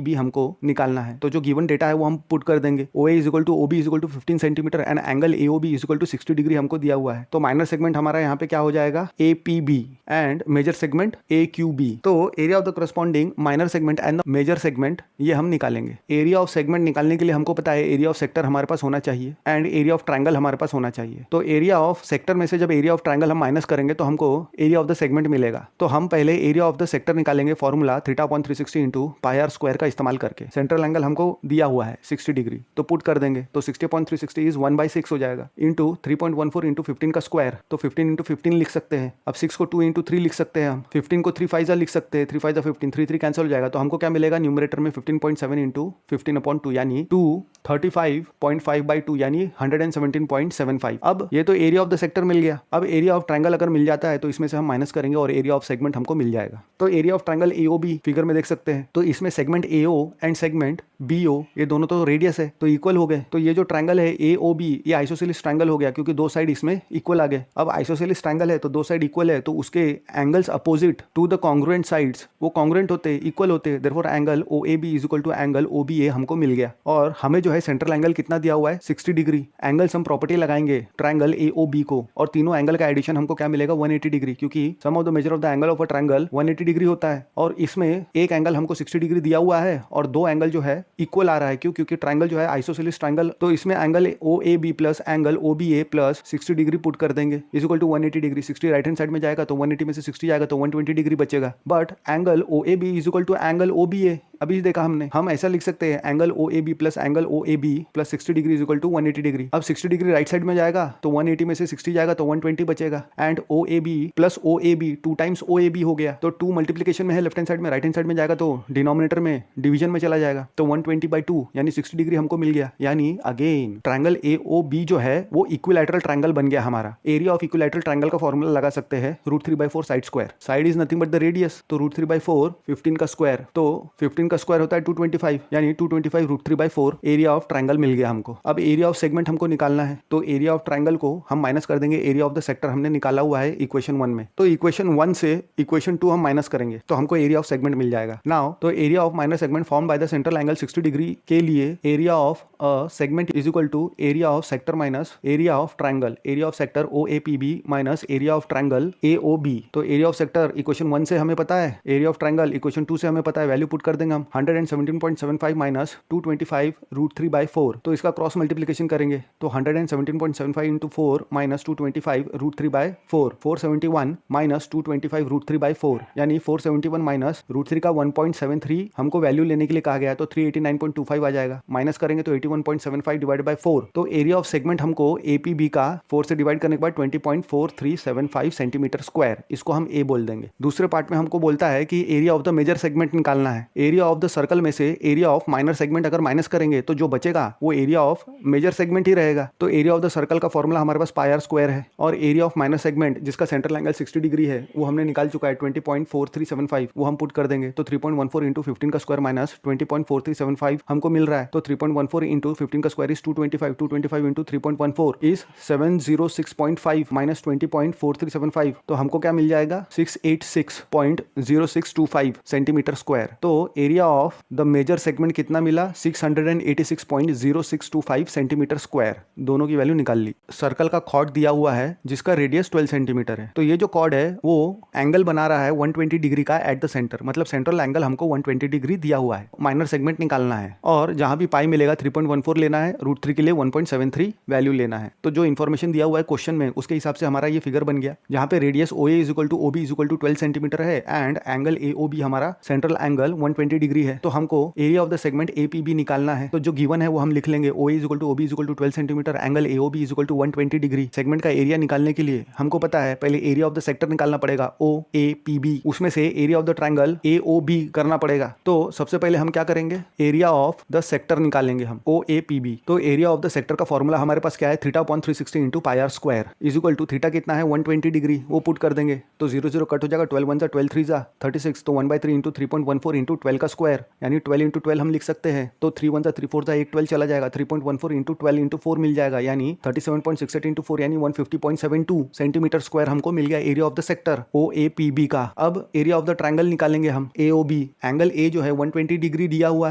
बी हमको निकालना है। तो जो गिवन डेटा है वो हम पुट कर देंगे। O A is equal to O B is equal to 15 centimetre and angle A O B is equal to 60 degree हमको दिया हुआ है। तो माइनर सेगमेंट हमारा यहाँ पे क्या हो जाएगा A P B and major segment A Q B. तो area of the corresponding minor segment and major segment ये हम निकालेंगे। एरिया ऑफ सेगमेंट निकालने के लिए हमको पता है एरिया ऑफ सेक्टर हमारे पास होना चाहिए एंड एरिया ऑफ ट्रायंगल हमारे पास होना चाहिए। तो एरिया ऑफ सेक्टर में से जब एरिया ऑफ ट्रायंगल हम माइनस करेंगे तो हमको एरिया ऑफ द सेगमेंट मिलेगा। तो हम पहले एरिया ऑफ द सेक्टर निकालेंगे फॉर्मूला θ/360 इंटू πr² का इस्तेमाल करके। सेंट्रल एंगल हमको दिया हुआ है 60 डिग्री, तो पुट कर देंगे। तो 60.360 इज 1/6 हो जाएगा इंटू 3.14 इंटू 15 का स्क्वायर। तो 15 इंटू 15 लिख सकते हैं। अब 6 को 2 इंटू 3 लिख सकते हैं हम। 15 को 3 5 लिख सकते हैं। 3 5 15, 3 3 कैंसिल हो जाएगा। तो हमको क्या मिलेगा न्यूमरेटर में 15.7 इंटू 15/2 यानी 235.5/2 यानी 117.75। अब ये तो एरिया ऑफ द सेक्टर मिल गया। अब एरिया ऑफ ट्रायंगल अगर मिल जाता है तो इसमें से हम माइनस करेंगे और एरिया ऑफ सेगमेंट हमको मिल जाएगा। तो area of triangle AOB figure में देख सकते हैं। तो इसमें segment AO and segment BO ये दोनों तो रेडियस है तो इक्वल हो गए। तो ये जो ट्रायंगल है एओबी ये आइसोसेलेस ट्रायंगल हो गया क्योंकि दो साइड इसमें इक्वल आ गए। अब आइसोसेलेस ट्रायंगल है तो दो साइड इक्वल है तो उसके angles opposite to the congruent sides वो कॉन्ग्रुएंट होते इक्वल होते। Therefore angle OAB is equal to angle OBA हमको मिल गया। और हमें जो है सेंट्रल एंगल कितना दिया हुआ है 60 डिग्री। एंगल सम प्रॉपर्टी लगाएंगे ट्रायंगल एओबी को और तीनों एंगल का एडिशन हमको क्या मिलेगा 180 डिग्री, क्योंकि sum of the major of the angle of a triangle 180 degree होता है। और इसमें एक एंगल हमको 60 डिग्री दिया हुआ है और दो एंगल जो है इक्वल आ रहा है। क्यों? क्योंकि ट्रायंगल जो है आइसोसेलेस ट्रायंगल, तो इसमें angle OAB plus angle OBA plus 60 degree put कर देंगे is equal to 180 degree. 60 right hand side में जाएगा तो 180 में से 60 जाएगा तो 120 डिग्री बचेगा। But angle OAB is equal to angle OBA अभी देखा हमने, हम ऐसा लिख सकते हैं angle OAB plus angle OAB plus 60 degree is equal to 180 degree. अब 60 डिग्री राइट साइड में जाएगा तो 180 में से 60 जाएगा तो 120 बचेगा and OAB plus OAB 2 times OAB हो गया। तो 2 मल्टीप्लिकेशन में है लेफ्ट हैंड साइड में, राइट हैंड साइड में जाएगा तो डिनोमिनेटर में डिवीजन में चला जाएगा तो 120/2 यानी 60 डिग्री हमको मिल गया। यानी अगेन ट्रायंगल एओबी जो है वो इक्विलैटरल ट्रायंगल बन गया हमारा। एरिया ऑफ इक्विलैटरल ट्रायंगल का फॉर्मूला लगा सकते हैं √3/4 side square. Side is nothing but the radius, तो √3/4 15 का स्क्वायर। तो 15 का स्क्वायर होता है 225, यानी 225 रूट 3/4 एरिया ऑफ ट्राइंगल मिल गया हमको। अब एरिया ऑफ सेगमेंट हमको निकालना है, तो एरिया ऑफ ट्राइंगल को हम माइनस कर देंगे एरिया ऑफ द सेक्टर हमने निकाला हुआ है इक्वेशन 1 में। तो इक्वेशन 1 से इक्वेशन 2 हम माइनस करेंगे तो हमको एरिया ऑफ सेगमेंट मिल जाएगा। नाउ तो area of minor segment form by the central angle 60 degree के लिए area of segment is equal to area of sector minus area of triangle, area of sector OAPB minus area of triangle AOB। तो area of sector equation 1 से हमें पता है, area of triangle equation 2 से हमें पता है, वैल्यू पुट कर देंगे हम 117.75 माइनस 225 रूट 3/4। तो इसका क्रॉस मल्टीप्लीकेशन करेंगे तो 117.75 into 4 minus 225 root 3/4, 471 minus 225 root 3/4, यानी 471 माइनस रूट 3 का 1.73 हमको वैल्यू लेने के लिए कहा गया, तो 389.25 आ जाएगा। माइनस करेंगे तो 81.75 डिवाइडेड बाय 4। तो एरिया ऑफ सेगमेंट हमको APB का 4 से डिवाइड करने के बाद 20.4375 सेंटीमीटर स्क्वायर, इसको हम A बोल देंगे। दूसरे पार्ट में हमको बोलता है कि area of the major segment निकालना है। एरिया ऑफ द सर्कल में से एरिया ऑफ माइनर सेगमेंट अगर माइनस करेंगे तो जो बचेगा वो एरिया ऑफ मेजर सेगमेंट ही रहेगा। तो एरिया ऑफ द सर्कल का फॉर्मूला हमारे पास पाई आर स्क्वायर है, और एरिया ऑफ माइनर सेगमेंट जिसका सेंट्रल एंगल 60 डिग्री है वो हमने निकाल चुका है 20.4375, वो हम पुट कर देंगे तो 3.14 इंटू 15 का स्क्वायर माइनस 20.4375 हमको मिल रहा है। तो 3.14 इंटू 15 का square is 225, 225 into 3.14 is 706.5 minus 20.4375, तो हमको क्या मिल जाएगा 686.0625 सेंटीमीटर स्क्वायर। तो area of the major segment कितना मिला 686.0625 सेंटीमीटर स्क्वायर। दोनों की वैल्यू निकाल ली। सर्कल का कॉर्ड दिया हुआ है जिसका रेडियस 12 सेंटीमीटर है। तो ये जो कॉर्ड है वो एंगल बना रहा है 120 डिग्री का एट द सेंटर, मतलब सेंट्रल एंगल हमको 120 डिग्री दिया हुआ है। माइनर सेगमेंट निकालना है और जहां भी पाई मिलेगा 3.14 लेना है, रूट 3 के लिए 1.73 वैल्यू लेना है। तो जो इन्फॉर्मेशन दिया हुआ है क्वेश्चन में उसके हिसाब से हमारा ये फिगर बन गया, जहां पे radius OA is equal to OB is equal to 12 centimetre है एंड एंगल AOB हमारा सेंट्रल एंगल 120 डिग्री है। तो हमको area of the segment APB निकालना है। तो जो गिवन है वो हम लिख लेंगे, OA is equal to OB is equal to 12 centimetre, angle AOB is equal to 120 degree. Segment का एरिया निकालने के लिए हमको पता है पहले एरिया ऑफ द सेक्टर निकालना पड़ेगा OAPB, उसमें से area of the triangle AOB करना पड़ेगा। तो सबसे पहले हम क्या करेंगे, एरिया ऑफ द सेक्टर निकालेंगे हम OAPB। तो एरिया ऑफ द सेक्टर का फॉर्मूला हमारे पास क्या है, θ/360 into pi r square is equal to theta कितना है 120 डिग्री, वो पुट कर देंगे तो 0 0 कट हो जाएगा, 12 1 12 3 36, तो 1/3 इंटू 3.14 इंटू 12 का स्क्वायर, यानी 12 इंटू 12 हम लिख सकते हैं। तो 3 1 3 4 1 12 चला जाएगा, 3.14 इंटू 12 इंटू 4 मिल जाएगा, यानी 37.68 इंटू 4 यानी 150.72 सेंटीमीटर स्क्वायर हमको मिल गया area of the sector OAPB का। अब एरिया ऑफ द ट्राइंगल निकालेंगे हम AOB। एंगल A जो है 120 डिग्री दिया हुआ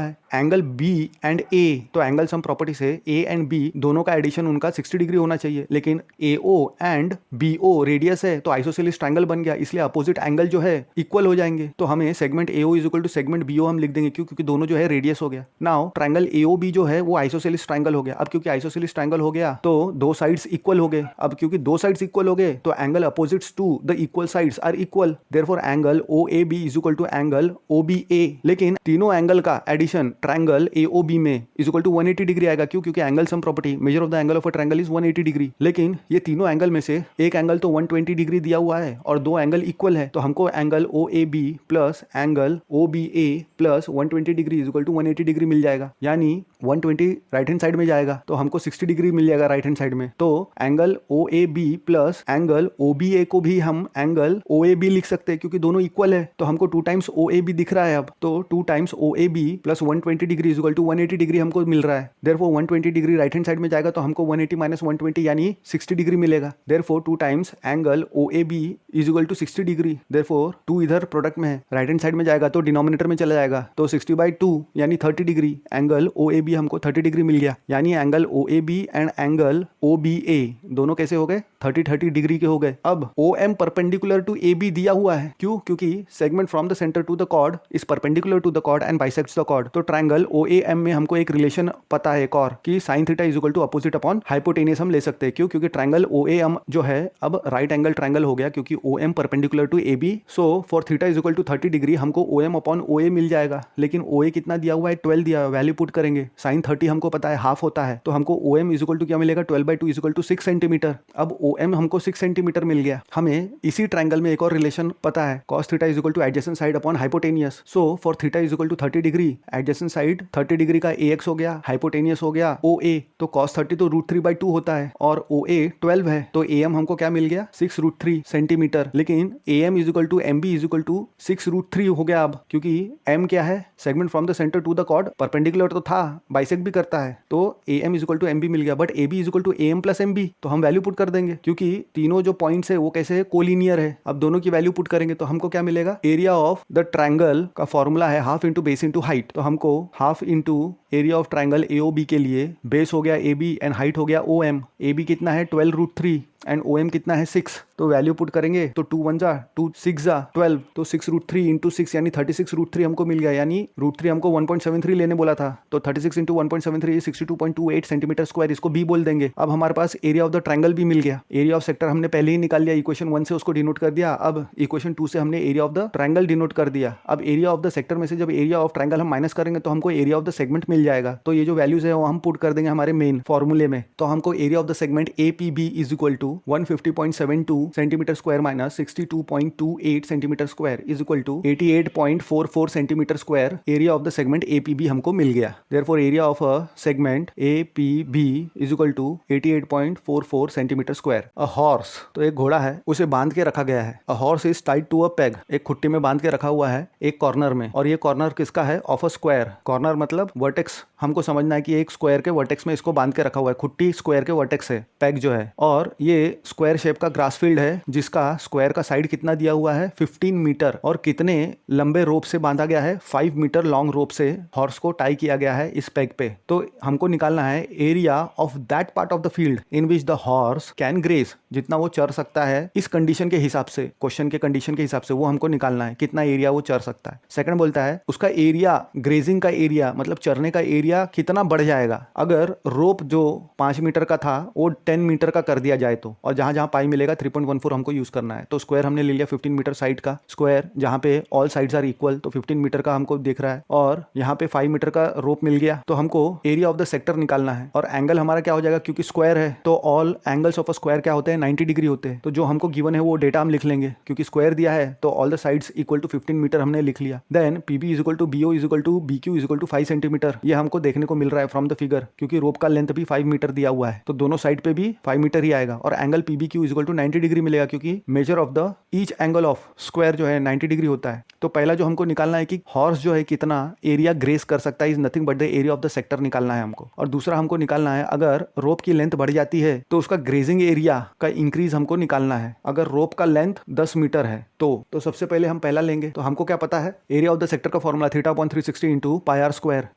है, एंगल B एंड A, तो एंगल सम प्रॉपर्टी से A एंड B दोनों का एडिशन उनका 60 डिग्री होना चाहिए, लेकिन AO एंड BO रेडियस है तो आइसोसेलेस ट्राइंगल बन गया, इसलिए अपोजिट एंगल जो है इक्वल हो जाएंगे। तो हमें segment AO is equal to segment BO हम लिख देंगे, क्योंकि दोनों जो है रेडियस हो गया। नाउ ट्राइंगल AOB जो है वो आइसोसेलेस ट्राइंगल हो गया। अब क्योंकि आइसोसेलेस ट्राइंगल हो गया तो दो साइड्स इक्वल हो गए। अब क्योंकि दो साइड्स इक्वल हो गए तो angle opposites to the equal sides are equal, therefore angle OAB is equal to angle OBA। लेकिन तीनों एंगल का एडिशन ट्राइंगल AOB में इज इक्वल टू 180 डिग्री आएगा। क्यों? क्योंकि angle sum property measure of the angle of a triangle is 180 degree. लेकिन ये तीनों एंगल में से एक एंगल तो 120 डिग्री दिया हुआ है और दो एंगल इक्वल है, तो हमको angle OAB plus angle OBA plus 120 degree is equal to 180 degree मिल जाएगा, यानी 120 राइट हैंड साइड में जाएगा तो हमको 60 डिग्री मिल जाएगा राइट हैंड साइड में। तो angle OAB plus angle OBA को भी हम एंगल OAB लिख सकते हैं, क्योंकि दोनों इक्वल है। तो हमको 2 टाइम्स OAB दिख रहा है अब, तो 2 times OAB plus 120 degree is equal to 180 degree हमको मिल रहा है। Therefore 120 degree right hand side में जाएगा तो हमको 180 माइनस 120 यानी 60 डिग्री मिलेगा। Therefore 2 times angle OAB is equal to 60 degree. Therefore 2 इधर प्रोडक्ट में है, राइट हैंड साइड में जाएगा तो डिनोमिनेटर में चला जाएगा, तो 60/2 यानी 30 डिग्री। एंगल OAB हमको 30 डिग्री मिल गया, यानी angle OAB and angle OBA दोनों कैसे हो गए 30 डिग्री के हो गए। अब OM परपेंडिकुलर टू AB दिया हुआ है, क्यों? क्योंकि segment from the centre to the chord is perpendicular to the chord and bisects the chord. तो ट्राइंगल OAM में हमको एक रिलेशन पता है एक और, कि sin theta is equal to opposite upon hypotenuse हम ले सकते हैं। क्यों? क्योंकि ट्राइंगल OAM जो है अब राइट एंगल ट्राइंगल हो गया, क्योंकि OM perpendicular to AB। So for theta is equal to 30 degree हमको OM अपॉन OA मिल जाएगा, लेकिन OA कितना दिया हुआ है 12 दिया हुआ है, वैल्यू पुट करेंगे। sin 30 हमको पता है हाफ होता है, तो हमको OM इज इक्वल टू क्या मिलेगा 12/2 इज इक्वल टू 6 सेंटीमीटर। अब OM हमको 6 सेंटीमीटर मिल गया। हमें इसी ट्रायंगल में एक और रिलेशन पता है, cos theta is equal to adjacent side upon hypotenuse. So for theta is equal to 30 degree, adjacent side 30 degree का AX हो गया, हाइपोटेनियस हो गया OA। तो cos 30 तो √3/2 होता है और OA 12 है, तो AM हमको क्या मिल गया 6√3 सेंटीमीटर। लेकिन AM is equal to MB is equal to 6√3 हो गया अब, क्योंकि M क्या है, segment from the centre to the chord perpendicular तो था, बाइसेक्ट भी करता है, तो AM is equal to MB मिल गया। But AB is equal to AM plus MB, तो हम वैल्यू पुट कर देंगे क्योंकि तीनों जो पॉइंट्स है वो कैसे है, कोलिनियर है। अब दोनों की वैल्यू पुट करेंगे तो हमको क्या मिलेगा, एरिया ऑफ द ट्रायंगल का फॉर्मूला है half into base into height. तो हमको half into area of triangle AOB के लिए बेस हो गया AB एंड हाइट हो गया OM। AB कितना है 12√3 एंड OM कितना है 6। तो वैल्यू पुट करेंगे तो 2 1 जा 2 6 जा 12, तो 6√3 इंटू 6 यानी 36√3 हमको मिल गया। यानी √3 हमको 1.73 लेने बोला था, तो 36 इंटू 1.73 62.28 सेंटीमीटर स्क्वायर, इसको B बोल देंगे। अब हमारे पास एरिया ऑफ द ट्रायंगल भी मिल गया। एरिया ऑफ सेक्टर हमने पहले ही निकाल लिया, इक्वेशन 1 से उसको डिनोट कर दिया। अब इक्वेशन 2 से हमने area of the triangle denote कर दिया। अब एरिया ऑफ द सेक्टर में से जब एरिया ऑफ ट्रायंगल हम माइनस करेंगे तो हमको एरिया ऑफ द सेगमेंट मिल जाएगा। तो ये जो वैल्यूज है वो हम पुट कर देंगे हमारे मेन फॉर्मूले में। तो हमको area of the segment APB is equal to 150.72 centimetre square minus 62.28 centimetre square is equal to 88.44 centimetre square. Area of the segment APB हमको मिल गया। Therefore area of a segment APB is equal to 88.44 centimetre square. A horse, तो एक घोड़ा है, उसे बांध के रखा गया है। A horse is tied to a peg, एक खुट्टी में बांध के रखा हुआ है एक कॉर्नर में, और ये कॉर्नर किसका है, ऑफ अ स्क्वायर। कॉर्नर मतलब वर्टेक्स, हमको समझना है कि एक स्क्वायर के वर्टेक्स में इसको बांध के रखा हुआ है। खुट्टी स्क्वायर के वर्टेक्स है, पेग जो है, और ये स्क्वायर शेप का ग्रास फील्ड है जिसका स्क्वायर का साइड कितना दिया हुआ है 15 मीटर, और कितने लंबे रोप से बांधा गया है 5 मीटर लॉन्ग रोप से हॉर्स को टाई किया गया है इस पेग पे। तो हमको निकालना है area of that part of the field in which the horse can grace, जितना वो चर सकता है इस कंडीशन के हिसाब से, क्वेश्चन के कंडीशन के हिसाब से वो हमको निकालना है कितना एरिया वो चर सकता है। सेकंड बोलता है उसका एरिया, ग्रेजिंग का एरिया मतलब चरने का एरिया कितना बढ़ जाएगा अगर रोप जो 5 मीटर का था वो 10 मीटर का कर दिया जाए तो, और जहां जहां पाई मिलेगा 3.14 हमको यूज करना है। तो स्क्वायर हमने ले लिया 15 मीटर साइड का स्क्वायर, जहां पे ऑल साइड्स आर इक्वल, तो 15 मीटर का हमको दिख रहा है, और यहाँ पे 5 मीटर का रोप मिल गया। तो हमको एरिया ऑफ द सेक्टर निकालना है, और एंगल हमारा क्या हो जाएगा, क्योंकि स्क्वायर है तो all angles of a square क्या होते हैं 90 डिग्री होते हैं। तो जो हमको गिवन है वो डेटा हम लिख लेंगे, क्योंकि स्क्वायर दिया है तो all the sides equal to 15 metre हमने लिख लिया। Then PB is equal to BO is equal to BQ is equal to 5 centimetre, ये हमको देखने को मिल रहा है फ्रॉम द फिगर, क्योंकि रोप का लेंथ भी 5 मीटर दिया हुआ है, तो दोनों साइड पे भी 5 मीटर ही आएगा। और angle PBQ is equal to 90 degree मिलेगा, क्योंकि measure of the each angle of square जो है 90 डिग्री होता है। तो पहला जो हमको निकालना है कि हॉर्स जो है कितना एरिया ग्रेस कर सकता है is nothing but the area of the sector निकालना है हमको। और दूसरा हमको निकालना है अगर रोप की लेंथ बढ़ जाती है तो उसका ग्रेजिंग एरिया का इंक्रीज हमको निकालना है। अगर रोप का लेंथ 10 मीटर है तो सबसे पहले हम पहला लेंगे, तो हमको क्या पता है एरिया ऑफ द सेक्टर का formula θ/360 into pi r square.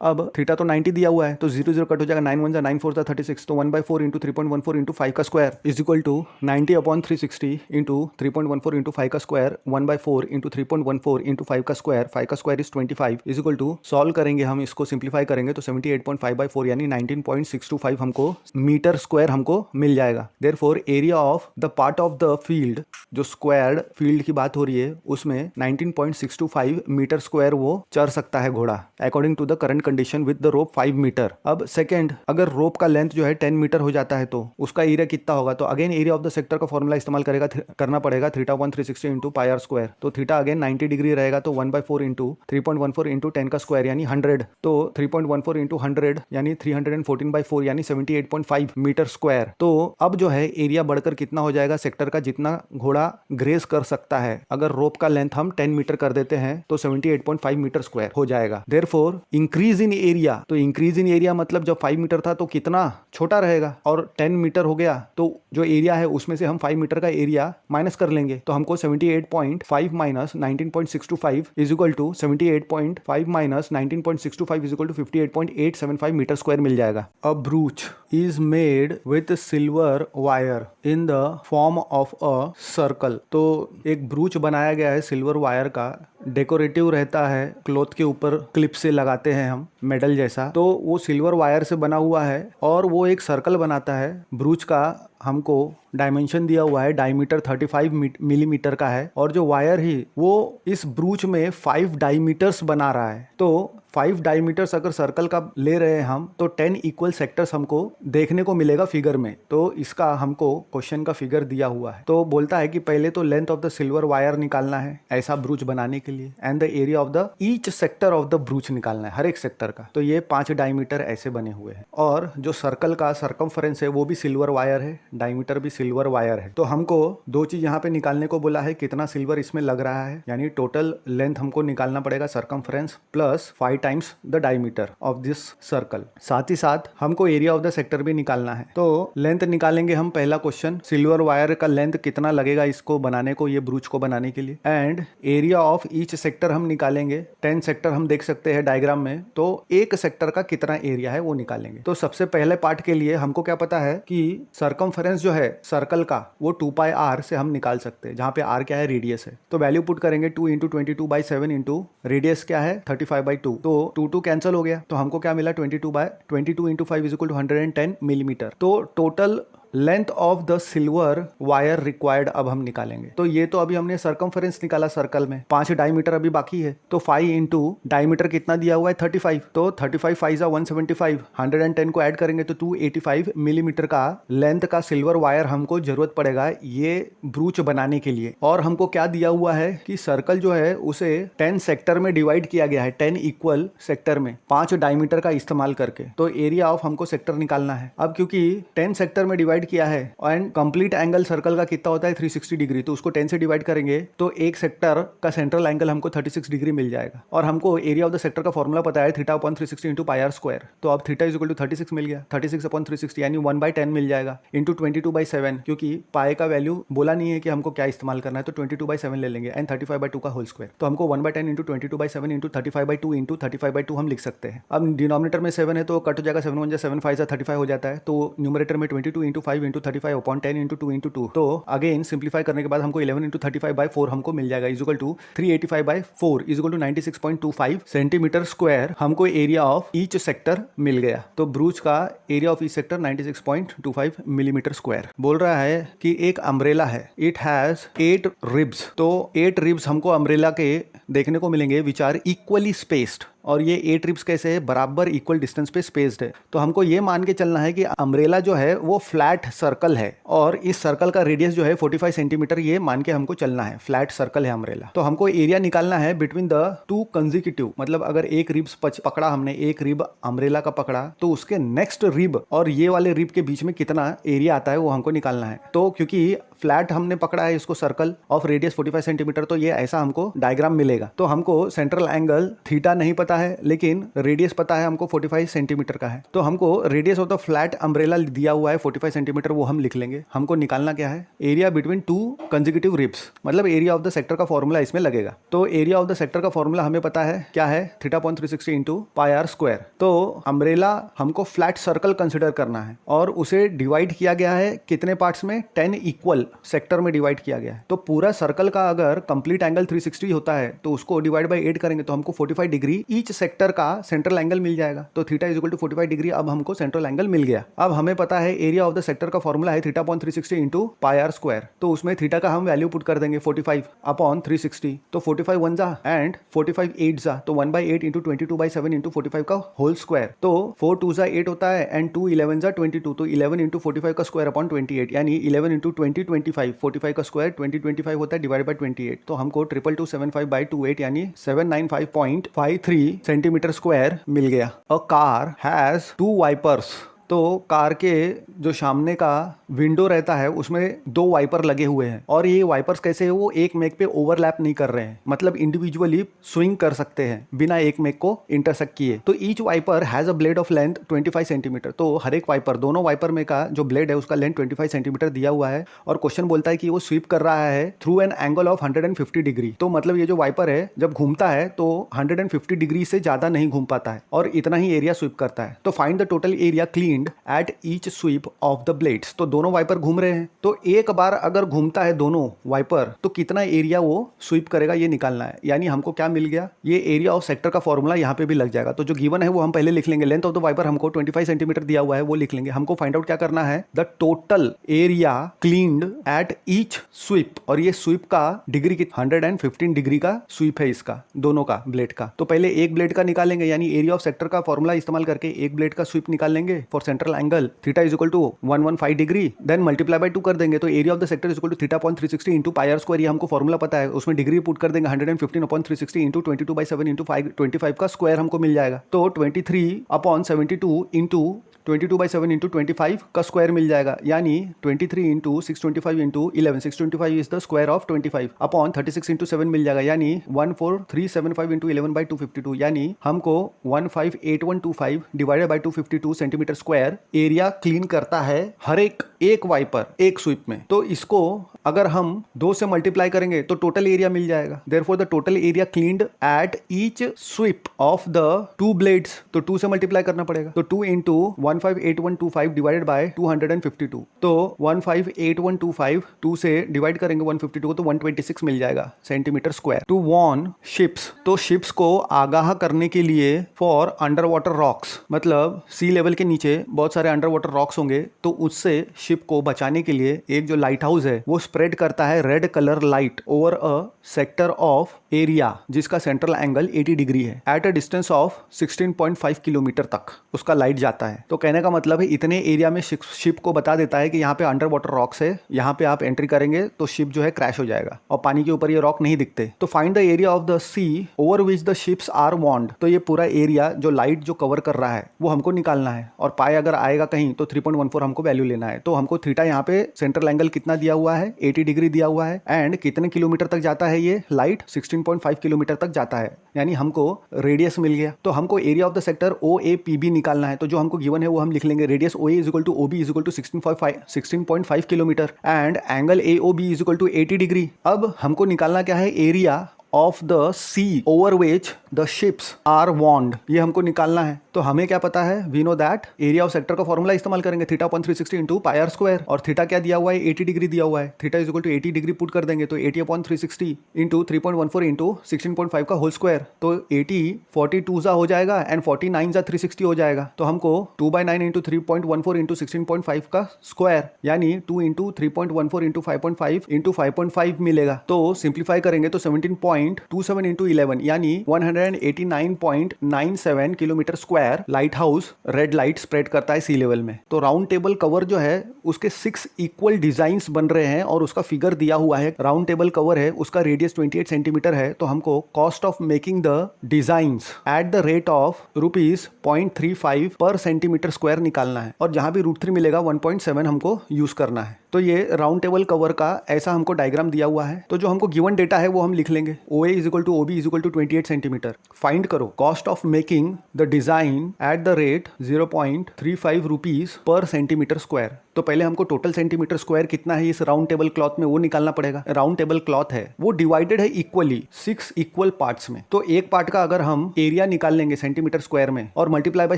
अब थीटा तो 90 दिया हुआ है तो 0 0 कट हो जाएगा, 9 1 जा 9 4 जा 36, तो 1/4 इंटू 3.14 इंटू 5 का square is equal to 90/360 into 3.14 into 5 का स्क्वायर 1/4 इंटू 3.14 इंटू 5 का स्क्वायर, 5 का square is 25 is equal to, solve करेंगे हम इसको, सिंप्लीफाई करेंगे तो 78.5/4 यानी 19.625 हमको मीटर स्क्वायर हमको मिल जाएगा। Therefore area of the part of the field, जो स्क्वायर्ड फील्ड की बात हो रही है उसमें 19.625 मीटर स्क्वायर वो चर सकता है घोड़ा according to the current condition with the rope 5 metre. अब सेकंड, अगर रोप का लेंथ जो है 10 मीटर हो जाता है तो उसका एरिया कितना होगा, तो again area of the sector का फॉर्मूला इस्तेमाल करना पड़ेगा θ/360 इंटू पाई आर स्क्वायर। तो थीटा अगेन 90 डिग्री रहेगा, तो 1/4 इंटू 3.14 इंटू 10 का स्क्वायर यानी 100, तो 3.14 इंटू 100 यानी 314/4 यानी 78.5 मीटर स्क्वायर। तो अब जो है एरिया बढ़कर कितना हो जाएगा सेक्टर का, जितना घोड़ा ग्रेस कर सकता है अगर रोप का लेंथ हम 10 मीटर कर देते हैं तो 78.5 मीटर स्क्वायर हो जाएगा। देयरफॉर इंक्रीज इन एरिया, तो इंक्रीज इन एरिया मतलब जब 5 मीटर था तो कितना छोटा रहेगा, और 10 मीटर हो गया तो जो एरिया है उसमें से हम 5 मीटर का एरिया माइनस कर लेंगे, तो हमको 78.5 minus 19.625 is equal to 78.5 minus 19.625 is equal to 58.875 metre square मिल जाएगा। A brooch is made with silver wire in the form of a circle, तो एक ब्रूच बनाया गया है सिल्वर वायर का, डेकोरेटिव रहता है, क्लॉथ के ऊपर क्लिप से लगाते हैं हम मेडल जैसा, तो वो सिल्वर वायर से बना हुआ है और वो एक सर्कल बनाता है। ब्रूच का हमको डायमेंशन दिया हुआ है, डायमीटर 35 मिलीमीटर का है और जो वायर ही वो इस ब्रूच में 5 डायमीटर्स बना रहा है। तो 5 डायमीटर्स अगर सर्कल का ले रहे हैं हम तो 10 इक्वल सेक्टर्स हमको देखने को मिलेगा फिगर में। तो इसका हमको क्वेश्चन का फिगर दिया हुआ है। तो बोलता है कि पहले तो length of the silver wire निकालना है ऐसा ब्रूच बनाने के लिए and the area of the each sector of the ब्रूच निकालना है, हर एक सेक्टर का। तो ये 5 डायमीटर ऐसे बने हुए हैं और जो सर्कल का सर्कमफरेंस है वो भी सिल्वर वायर है, डायमीटर भी सिल्वर वायर है। तो हमको दो चीज यहाँ पे निकालने को बोला है, कितना सिल्वर इसमें लग रहा है, यानी टोटल लेंथ हमको निकालना पड़ेगा circumference plus 5 times the diameter of this circle. साथ ही साथ हमको एरिया ऑफ द सेक्टर भी निकालना है। तो लेंथ निकालेंगे हम, पहला क्वेश्चन सिल्वर वायर का लेंथ कितना लगेगा इसको बनाने को, ये ब्रूच को बनाने के लिए, and area of each sector हम निकालेंगे। 10 सेक्टर हम देख सकते हैं डायग्राम में, तो एक सेक्टर का कितना एरिया है वो निकालेंगे। तो सबसे पहले पार्ट के लिए हमको क्या पता है कि सर्कमफरेंस जो है सर्कल का वो 2πr से हम निकाल सकते हैं, जहां पे r क्या है, रेडियस है। तो वैल्यू पुट करेंगे 2 × 22/7 इंटू रेडियस क्या है 35/2, तो 2 कैंसिल हो गया। तो हमको क्या मिला 22 × 5 इज इक्वल टू 110 मिलीमीटर। तो total length of the silver wire required अब हम निकालेंगे। तो ये तो अभी हमने सर्कमफरेंस निकाला सर्कल में, 5 डायमीटर अभी बाकी है। तो 5 इंटू डायमीटर कितना दिया हुआ है 35, तो 35 5 175, 110 को ऐड करेंगे तो 285 मिलीमीटर का लेंथ का सिल्वर वायर हमको जरूरत पड़ेगा ये ब्रूच बनाने के लिए। और हमको क्या दिया हुआ है कि सर्कल जो है उसे 10 सेक्टर में डिवाइड किया गया है, 10 इक्वल सेक्टर में 5 डायमीटर का इस्तेमाल करके। तो एरिया ऑफ हमको सेक्टर निकालना है। अब क्योंकि 10 सेक्टर में डिवाइड किया है एंड कंप्लीट एंगल सर्कल का कितना होता है 360 डिग्री, तो उसको 10 से डिवाइड करेंगे तो एक सेक्टर का सेंट्रल एंगल हमको 36 डिग्री मिल जाएगा। और हमको एरिया ऑफ द सेक्टर का फॉर्मूला पता है θ/360 इंटू πr²। तो अब θ इज इक्वल टू 36 मिल गया, 36/360 यानी 1/10 मिल जाएगा इंटू 22/7, क्योंकि पाए का वैल्यू बोला नहीं है कि हमको क्या इस्तेमाल करना है, तो 22/7 ले लेंगे एंड 35/2 का होल स्क्वायर। तो हमको 1/10 इंटू 22/7 इंटू 35/2 इंटू 35/2 हम लिख सकते हैं। अब डिनोमिनेटर में 7 है तो कट हो जाएगा, 7 1 7 5 35 हो जाता है। तो न्यूमरेटर में 22 into 5 into 35 upon 10 into 2 into 2। तो अगेन सिंप्लीफाई करने के बाद हमको 11 इंटू 35/4 हमको मिल जाएगा is equal to 385/4 is equal to 96.25 centimetre square. हमको एरिया ऑफ ईच सेक्टर मिल गया। तो ब्रूच का area of each sector 96.25 millimetre square. बोल रहा है कि एक अम्ब्रेला है, इट हैज 8 रिब्स। तो 8 रिब्स हमको अम्ब्रेला के देखने को मिलेंगे विच आर इक्वली स्पेस्ड। और ये 8 रिब्स कैसे है, बराबर इक्वल डिस्टेंस पे स्पेस्ड है। तो हमको ये मान के चलना है कि अम्ब्रेला जो है वो फ्लैट सर्कल है और इस सर्कल का रेडियस जो है 45 सेंटीमीटर, ये मान के हमको चलना है, फ्लैट सर्कल है अम्ब्रेला। तो हमको एरिया निकालना है बिटवीन द 2 कंसेक्यूटिव, मतलब अगर एक रिब्स पकड़ा हमने, एक रिब अम्ब्रेला का पकड़ा, तो उसके नेक्स्ट रिब और ये वाले रिब के बीच में कितना एरिया आता है वो हमको निकालना है। तो क्योंकि फ्लैट हमने पकड़ा है इसको सर्कल ऑफ रेडियस 45 सेंटीमीटर, तो ये ऐसा हमको डायग्राम मिलेगा। तो हमको सेंट्रल एंगल थीटा नहीं पता है लेकिन रेडियस पता है हमको 45 सेंटीमीटर का है। तो हमको radius of the flat umbrella दिया हुआ है 45 सेंटीमीटर, वो हम लिख लेंगे। हमको निकालना क्या है, एरिया बिटवीन 2 कंसेक्यूटिव रिब्स, मतलब एरिया ऑफ द सेक्टर का फॉर्मूला इसमें लगेगा। तो एरिया ऑफ द सेक्टर का फॉर्मूला हमें पता है क्या है, θ/360 इंटू πr²। तो अम्ब्रेला हमको फ्लैट सर्कल कंसिडर करना है और उसे डिवाइड किया गया है कितने पार्ट्स में, 10 इक्वल सेक्टर में डिवाइड किया गया है। तो पूरा सर्कल का अगर कंप्लीट एंगल 360 होता है तो उसको डिवाइड बाय 8 करेंगे तो हमको 45 डिग्री ईच सेक्टर का सेंट्रल एंगल मिल जाएगा। तो theta is equal to 45 degree अब हमको सेंट्रल एंगल मिल गया। अब हमें पता है एरिया ऑफ द सेक्टर का फॉर्मूला है θ/360 इंटू πr²। तो उसमें थीटा का हम वैल्यू पुट कर देंगे 45/360। तो 45 1 जा एंड 45 8 जा, तो 1/8 इंटू 22/7 इंटू 45 का होल स्क्वायर। तो 4 2 जा 8 होता है एंड 2 11 जा 22, तो 11 इंटू 45 का स्क्वायर अपॉन 28, यानी 11 इंटू 20 25, 45 का स्क्वायर 20 25 होता है डिवाइड बाय 28। तो हमको 2275/28 यानी 795.53 सेंटीमीटर स्क्वायर मिल गया। A car has 2 wipers. तो कार के जो सामने का विंडो रहता है उसमें 2 वाइपर लगे हुए हैं और ये वाइपर्स कैसे है, वो एक मेक पे ओवरलैप नहीं कर रहे हैं, मतलब इंडिविजुअली स्विंग कर सकते हैं बिना एक मेक को इंटरसेक्ट किए। तो each wiper has a blade of length 25 centimetre. तो हर एक वाइपर, दोनों वाइपर में का जो ब्लेड है उसका लेंथ 25 सेंटीमीटर दिया हुआ है और क्वेश्चन बोलता है कि वो स्वीप कर रहा है through an angle of 150 degree. तो मतलब ये जो वाइपर है जब घूमता है तो 150 डिग्री से ज्यादा नहीं घूम पाता है और इतना ही एरिया स्वीप करता है। तो find the total area clean cleaned at each sweep of the blades. तो दोनों वाइपर घूम रहे हैं, तो एक बार अगर घूमता है दोनों वाइपर तो कितना एरिया वो स्वीप करेगा ये निकालना है। यानी हमको क्या मिल गया, ये एरिया ऑफ सेक्टर का फॉर्मूला यहाँ पे भी लग जाएगा। तो जो गिवन है वो हम पहले लिख लेंगे, लेंथ ऑफ द वाइपर हमको 25 सेंटीमीटर दिया हुआ है वो लिख लेंगे। हमको फाइंड आउट क्या करना है, the total area cleaned at each sweep, और ये स्वीप का डिग्री 115 डिग्री का स्वीप है इसका, दोनों का ब्लेड का। तो पहले एक ब्लेड का निकालेंगे, यानी एरिया ऑफ सेक्टर का फॉर्मूला इस्तेमाल करके एक ब्लेड का स्वीप निकाल लेंगे for central angle theta is equal to 115 degree, then multiply by 2 कर देंगे। तो area of the sector is equal to θ.360 into pi r square, ये हमको फॉर्मूला पता है, उसमें डिग्री पुट कर देंगे 115/360 इंटू 22/7 इंटू 25 का स्क्वायर हमको मिल जाएगा। तो 23/72 इंटू 22/7 इंटू 25 का स्क्वायर मिल जाएगा, यानी 23 into 625 into 11, 625 is the square of 25 upon 36 into 7 मिल जाएगा, यानी 14375 इंटू 11/252, यानी हमको 158125 divided by 252 centimetre square area clean करता है हर एक वाइपर एक स्वीप में। तो इसको अगर हम 2 से मल्टीप्लाई करेंगे तो टोटल एरिया मिल जाएगा। Therefore the total area cleaned at each sweep of the 2 blades, तो 2 से मल्टीप्लाई करना पड़ेगा। तो 2 इंटू 158125 डिवाइडेड बाय 252, तो 158125 2 से डिवाइड करेंगे 152 को तो 126 मिल जाएगा centimetre square. To warn ships, तो शिप्स को आगाह करने के लिए फॉर अंडर वाटर रॉक्स, मतलब सी लेवल के नीचे बहुत सारे अंडर वाटर रॉक्स होंगे, तो उससे शिप को बचाने के लिए एक जो लाइट हाउस है वो स्प्रेड करता है red colour light over a sector of area जिसका सेंट्रल एंगल 80 डिग्री है at a distance of 16.5 kilometre तक उसका लाइट जाता है। तो कहने का मतलब है इतने एरिया में शिप को बता देता है कि यहाँ पे अंडर वाटर रॉक्स है, यहाँ पे आप एंट्री करेंगे तो शिप जो है क्रैश हो जाएगा और पानी के ऊपर ये रॉक नहीं दिखते। तो find the area of the sea over which the ships are warned, तो ये पूरा एरिया जो लाइट जो कवर कर रहा है वो हमको निकालना है, और पाई अगर आएगा कहीं तो 3.14 हमको वैल्यू लेना है। तो हमको थीटा यहाँ पे सेंट्रल एंगल कितना दिया हुआ है, 80 डिग्री दिया हुआ है, एंड कितने किलोमीटर तक जाता है ये लाइट, 16.5 किलोमीटर तक जाता है, यानी हमको रेडियस मिल गया। तो हमको area of the sector O A P B निकालना है। तो जो हमको गिवन है वो हम लिख लेंगे, radius O A is equal to O B is equal to 16.5 kilometre and angle A O B is equal to 80 degree. अब हमको निकालना क्या है, area of the sea over which the ships are warned, ये हमको निकालना है। तो हमें क्या पता है, we know that area of sector का फॉर्मूला इस्तेमाल करेंगे θ/360 इंटू पाई आर स्क्वायर, और थीटा क्या दिया हुआ है, 80 डिग्री दिया हुआ है, theta is equal to 80 degree put कर देंगे तो 80/360 इंटू 3.14 इंटू 16.5 का होल स्क्वायर, तो 80 42 हो जाएगा एंड 49 360 हो जाएगा। तो हमको 2/9 इंटू 3.14 इंटू 16.5 का स्क्वायर, यानी 2 इंटू 3.14 इंटू 5.5 इंटू 5.5 मिलेगा। तो सिंप्लीफाई करेंगे तो 17.27 इंटू 11 यानी 189.97 kilometre square light house red light spread करता है सी लेवल में। तो राउंड टेबल कवर जो है उसके 6 इक्वल डिजाइन्स बन रहे हैं और उसका फिगर दिया हुआ है। राउंड टेबल कवर है, उसका रेडियस 28 सेंटीमीटर है। तो हमको cost of making the designs eight the rate of ₹0.35 per centimetre square निकालना है, और जहां भी √3 मिलेगा 1.7 हमको यूज करना है। तो ये राउंड टेबल कवर का ऐसा हमको डायग्राम दिया हुआ है। तो जो हमको गिवन डेटा है वो हम लिख लेंगे, O A is equal to O B is equal to 28 centimetre. Find करो cost of making the design at the rate 0.35 rupees per centimetre square. तो पहले हमको टोटल सेंटीमीटर स्क्वायर कितना है इस राउंड टेबल क्लॉथ में वो निकालना पड़ेगा। राउंड टेबल क्लॉथ है वो डिवाइडेड है इक्वली 6 इक्वल पार्ट्स में। तो एक पार्ट का अगर हम एरिया निकाल लेंगे सेंटीमीटर स्क्वायर में और मल्टीप्लाई बाय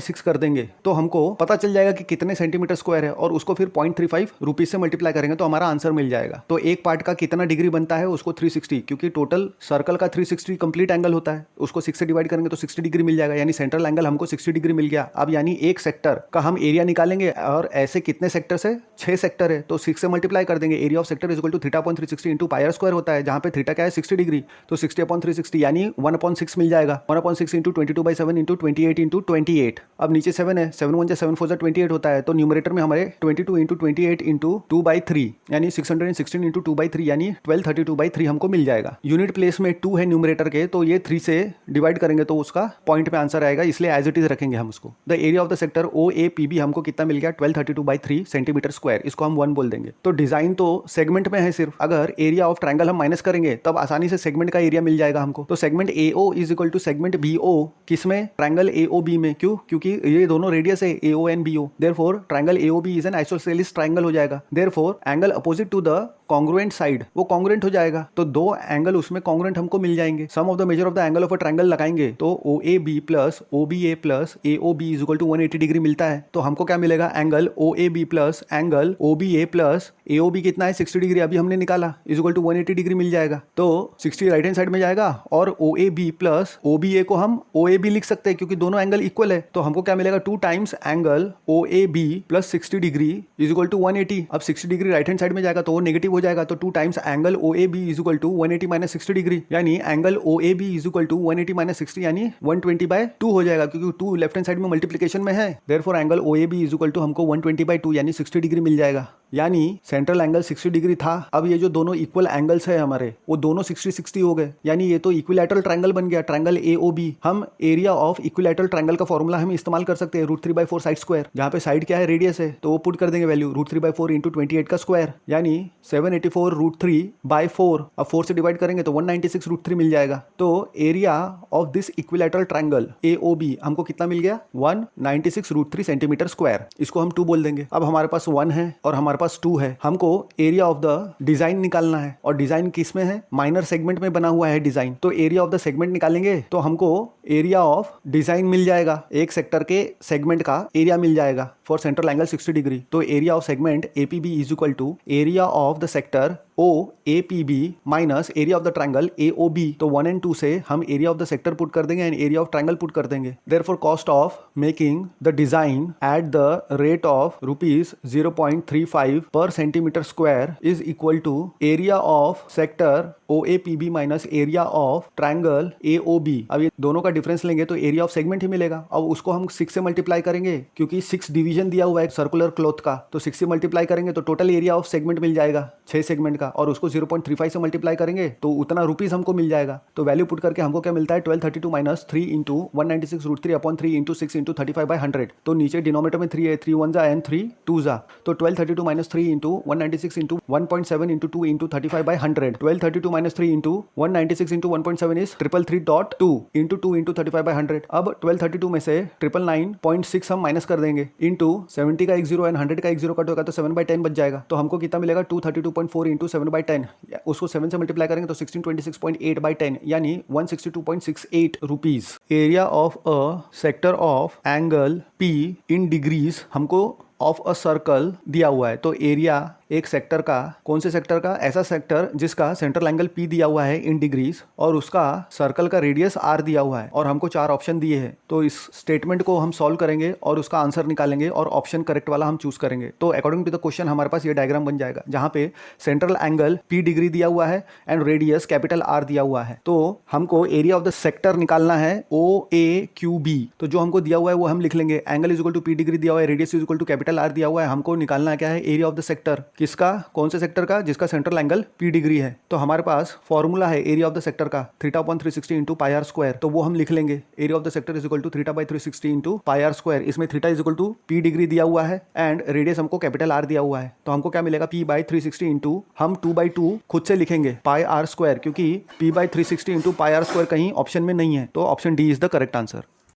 6 कर देंगे तो हमको पता चल जाएगा कि कितने सेंटीमीटर स्क्वायर है, और उसको फिर 0.35 रुपीज से मल्टीप्लाई करेंगे तो हमारा आंसर मिल जाएगा। तो एक पार्ट का कितना डिग्री बनता है उसको 360, क्योंकि टोटल सर्कल का 360 कंप्लीट एंगल होता है, उसको 6 से डिवाइड करेंगे तो 60 डिग्री मिल जाएगा, यानी सेंट्रल एंगल हमको 60 डिग्री मिल गया। अब यानी एक सेक्टर का हम एरिया निकालेंगे, और ऐसे कितने सेक्टर है, 6 सेक्टर है, तो 6 से मल्टीप्लाई कर देंगे। Area of sector is equal to θ/360 into pi r square होता है, जहां पे थीटा क्या है 60 डिग्री, तो 60/360 यानी 1/6 मिल जाएगा। 1/6 इंटू 22/7 इंटू 28 इंटू 28। अब नीचे 7 है, 7 1 7 4 28 होता है, तो न्यूमरेटर में हमारे 22 इंटू 28 इंटू 2/3 यानी 616 इंटू 2/3 यानी 1232/3 हमको मिल जाएगा। यूनिट प्लेस में 2 है न्यूमरेटर के, तो ये 3 से डिवाइड करेंगे तो उसका पॉइंट पे आंसर आएगा, इसलिए एज इट इज रखेंगे हम उसको। The area of the sector O A P B हमको कितना मिल गया, 1232/3 सेंटीमीटर स्क्वायर, इसको हम 1 बोल देंगे। तो डिजाइन तो सेगमेंट में है सिर्फ, अगर एरिया ऑफ ट्रायंगल हम माइनस करेंगे तब आसानी से सेगमेंट का एरिया मिल जाएगा हमको। तो segment A O is equal to segment B O, किसमें, ट्रायंगल ए ओ बी में। क्यों, क्योंकि ये दोनों रेडियस है A O and B O, therefore triangle A O B is an isosceles triangle हो जाएगा। Therefore angle opposite to the congruent side वो कॉन्ग्रुएंट हो जाएगा, तो दो एंगल उसमें कॉन्ग्रुएंट हमको मिल जाएंगे। Sum of the major of the angle of a triangle लगाएंगे तो OAB plus OBA plus AOB is equal to 180 degree मिलता है। तो हमको क्या मिलेगा, angle OAB plus angle OBA plus AOB कितना है 60 डिग्री, अभी हमने निकाला, इज इक्वल टू 180 डिग्री मिल जाएगा। तो 60 राइट हैंड साइड में जाएगा और OAB प्लस OBA को हम OAB लिख सकते हैं क्योंकि दोनों एंगल इक्वल है। तो हमको क्या मिलेगा, 2 times angle OAB plus 60 degree is equal to 180। अब 60 डिग्री राइट हैंड साइड में जाएगा तो वो नेगेटिव हो जाएगा, तो 2 times angle OAB is equal to 180 minus 60 degree, यानी angle OAB is equal to 180 minus 60 यानी 120/2 हो जाएगा, क्योंकि 2 लेफ्ट हैंड साइड में मल्टीप्लिकेशन में है। Therefore angle OAB is equal to हमको 120/2 यानी 60 डिग्री मिल जाएगा। यानी सेंट्रल एंगल 60 डिग्री था, अब ये जो दोनों इक्वल एंगल्स है हमारे वो दोनों 60-60 हो गए, यानी ये तो इक्विलैटरल ट्रायंगल बन गया, ट्रायंगल AOB। हम एरिया ऑफ इक्विलैटरल ट्रायंगल का फॉर्मूला हम इस्तेमाल कर सकते हैं, √3/4 साइड स्क्वायर, जहाँ पे साइड क्या है, रेडियस है, तो वो पुट कर देंगे वैल्यू √3/4 इंटू 28 का स्क्वायर, यानी 784 √3/4। अब 4 से डिवाइड करेंगे तो 196 √3 मिल जाएगा। तो area of this equilateral triangle AOB हमको कितना मिल गया, 196 √3 सेंटीमीटर स्क्वायर। इसको हम 2 बोल देंगे। अब हमारे पास 1 है और हमारे पास 2 है, हमको एरिया ऑफ द डिजाइन निकालना है, और डिजाइन किस में है, माइनर सेगमेंट में बना हुआ है डिजाइन। तो एरिया ऑफ द सेगमेंट निकालेंगे तो हमको एरिया ऑफ डिजाइन मिल जाएगा, एक सेक्टर के सेगमेंट का एरिया मिल जाएगा फॉर सेंट्रल एंगल 60 डिग्री। तो area of segment APB is equal to area of the sector OAPB minus area of the triangle AOB। तो 1 and 2 से हम area of the sector put कर देंगे and area of triangle put कर देंगे। Therefore cost of making the design at the rate of ₹0.35 per centimetre square is equal to area of sector OAPB minus area of triangle AOB। अब ये दोनों का difference लेंगे तो area of segment ही मिलेगा। अब उसको हम 6 से मल्टीप्लाई करेंगे, क्योंकि 6 डिवीजन दिया हुआ है सर्कुलर क्लॉथ का, तो 6 से मल्टीप्लाई करेंगे तो टोटल एरिया ऑफ सेगमेंट मिल जाएगा 6 सेगमेंट का, और उसको 0.35 से मल्टीप्लाई करेंगे तो उतना रुपीस हमको मिल जाएगा। तो वैल्यू पुट करके हमको क्या मिलता है, 1232 माइनस 3 इंटू 196 √3/3 इंटू 6 इंटू 35/100। तो नीचे डिनोमिनेटर में 3 है, 3 1 जा एंड 3 2 जा, तो 1232 minus 3 into 196 into 1.7 into 2 into 35/100। 1232 minus 3 into 196 into 1.7 is 333.2 into 2 into 35/100। अब 1232 में से 999.6 हम माइनस कर देंगे, इंटू 70 का एक 0 एंड 100 का एक 0 कट होगा तो 7/10 बच जाएगा। तो हमको कितना मिलेगा, 232.4 इंटू 7/10, उसको 7 से मल्टीप्लाई करेंगे तो 1626.8/10 यानी 162.68 rupees. Area of a sector of angle P in degrees हमको ऑफ अ सर्कल दिया हुआ है। तो एरिया एक सेक्टर का, कौन से सेक्टर का, ऐसा सेक्टर जिसका सेंट्रल एंगल P दिया हुआ है इन डिग्रीज और उसका सर्कल का रेडियस R दिया हुआ है, और हमको 4 ऑप्शन दिए हैं। तो इस स्टेटमेंट को हम सॉल्व करेंगे और उसका आंसर निकालेंगे और ऑप्शन करेक्ट वाला हम चूज करेंगे। तो अकॉर्डिंग टू द क्वेश्चन हमारे पास ये डायग्राम बन जाएगा, जहां पे सेंट्रल एंगल P डिग्री दिया हुआ है एंड रेडियस कैपिटल R दिया हुआ है। तो हमको एरिया ऑफ द सेक्टर निकालना है OAQB। तो जो हमको दिया हुआ है वो हम लिख लेंगे, angle is equal to P degree दिया हुआ है, radius is equal to capital R दिया हुआ है। हमको निकालना क्या है, एरिया ऑफ द सेक्टर, किसका, कौन से सेक्टर का, जिसका सेंट्रल एंगल P डिग्री है। तो हमारे पास फॉर्मूला है एरिया ऑफ द सेक्टर का θ/360 इंटू πr स्क्वायर, तो वो हम लिख लेंगे, area of the sector is equal to θ/360 into πr square. इसमें θ is equal to P degree दिया हुआ है एंड रेडियस हमको कैपिटल R दिया हुआ है। तो हमको क्या मिलेगा, P/360 इंटू हम 2/2 खुद से लिखेंगे πr स्क्वायर, क्योंकि P/360 इंटू πr स्क्वायर कहीं ऑप्शन में नहीं है, तो option D is the correct answer.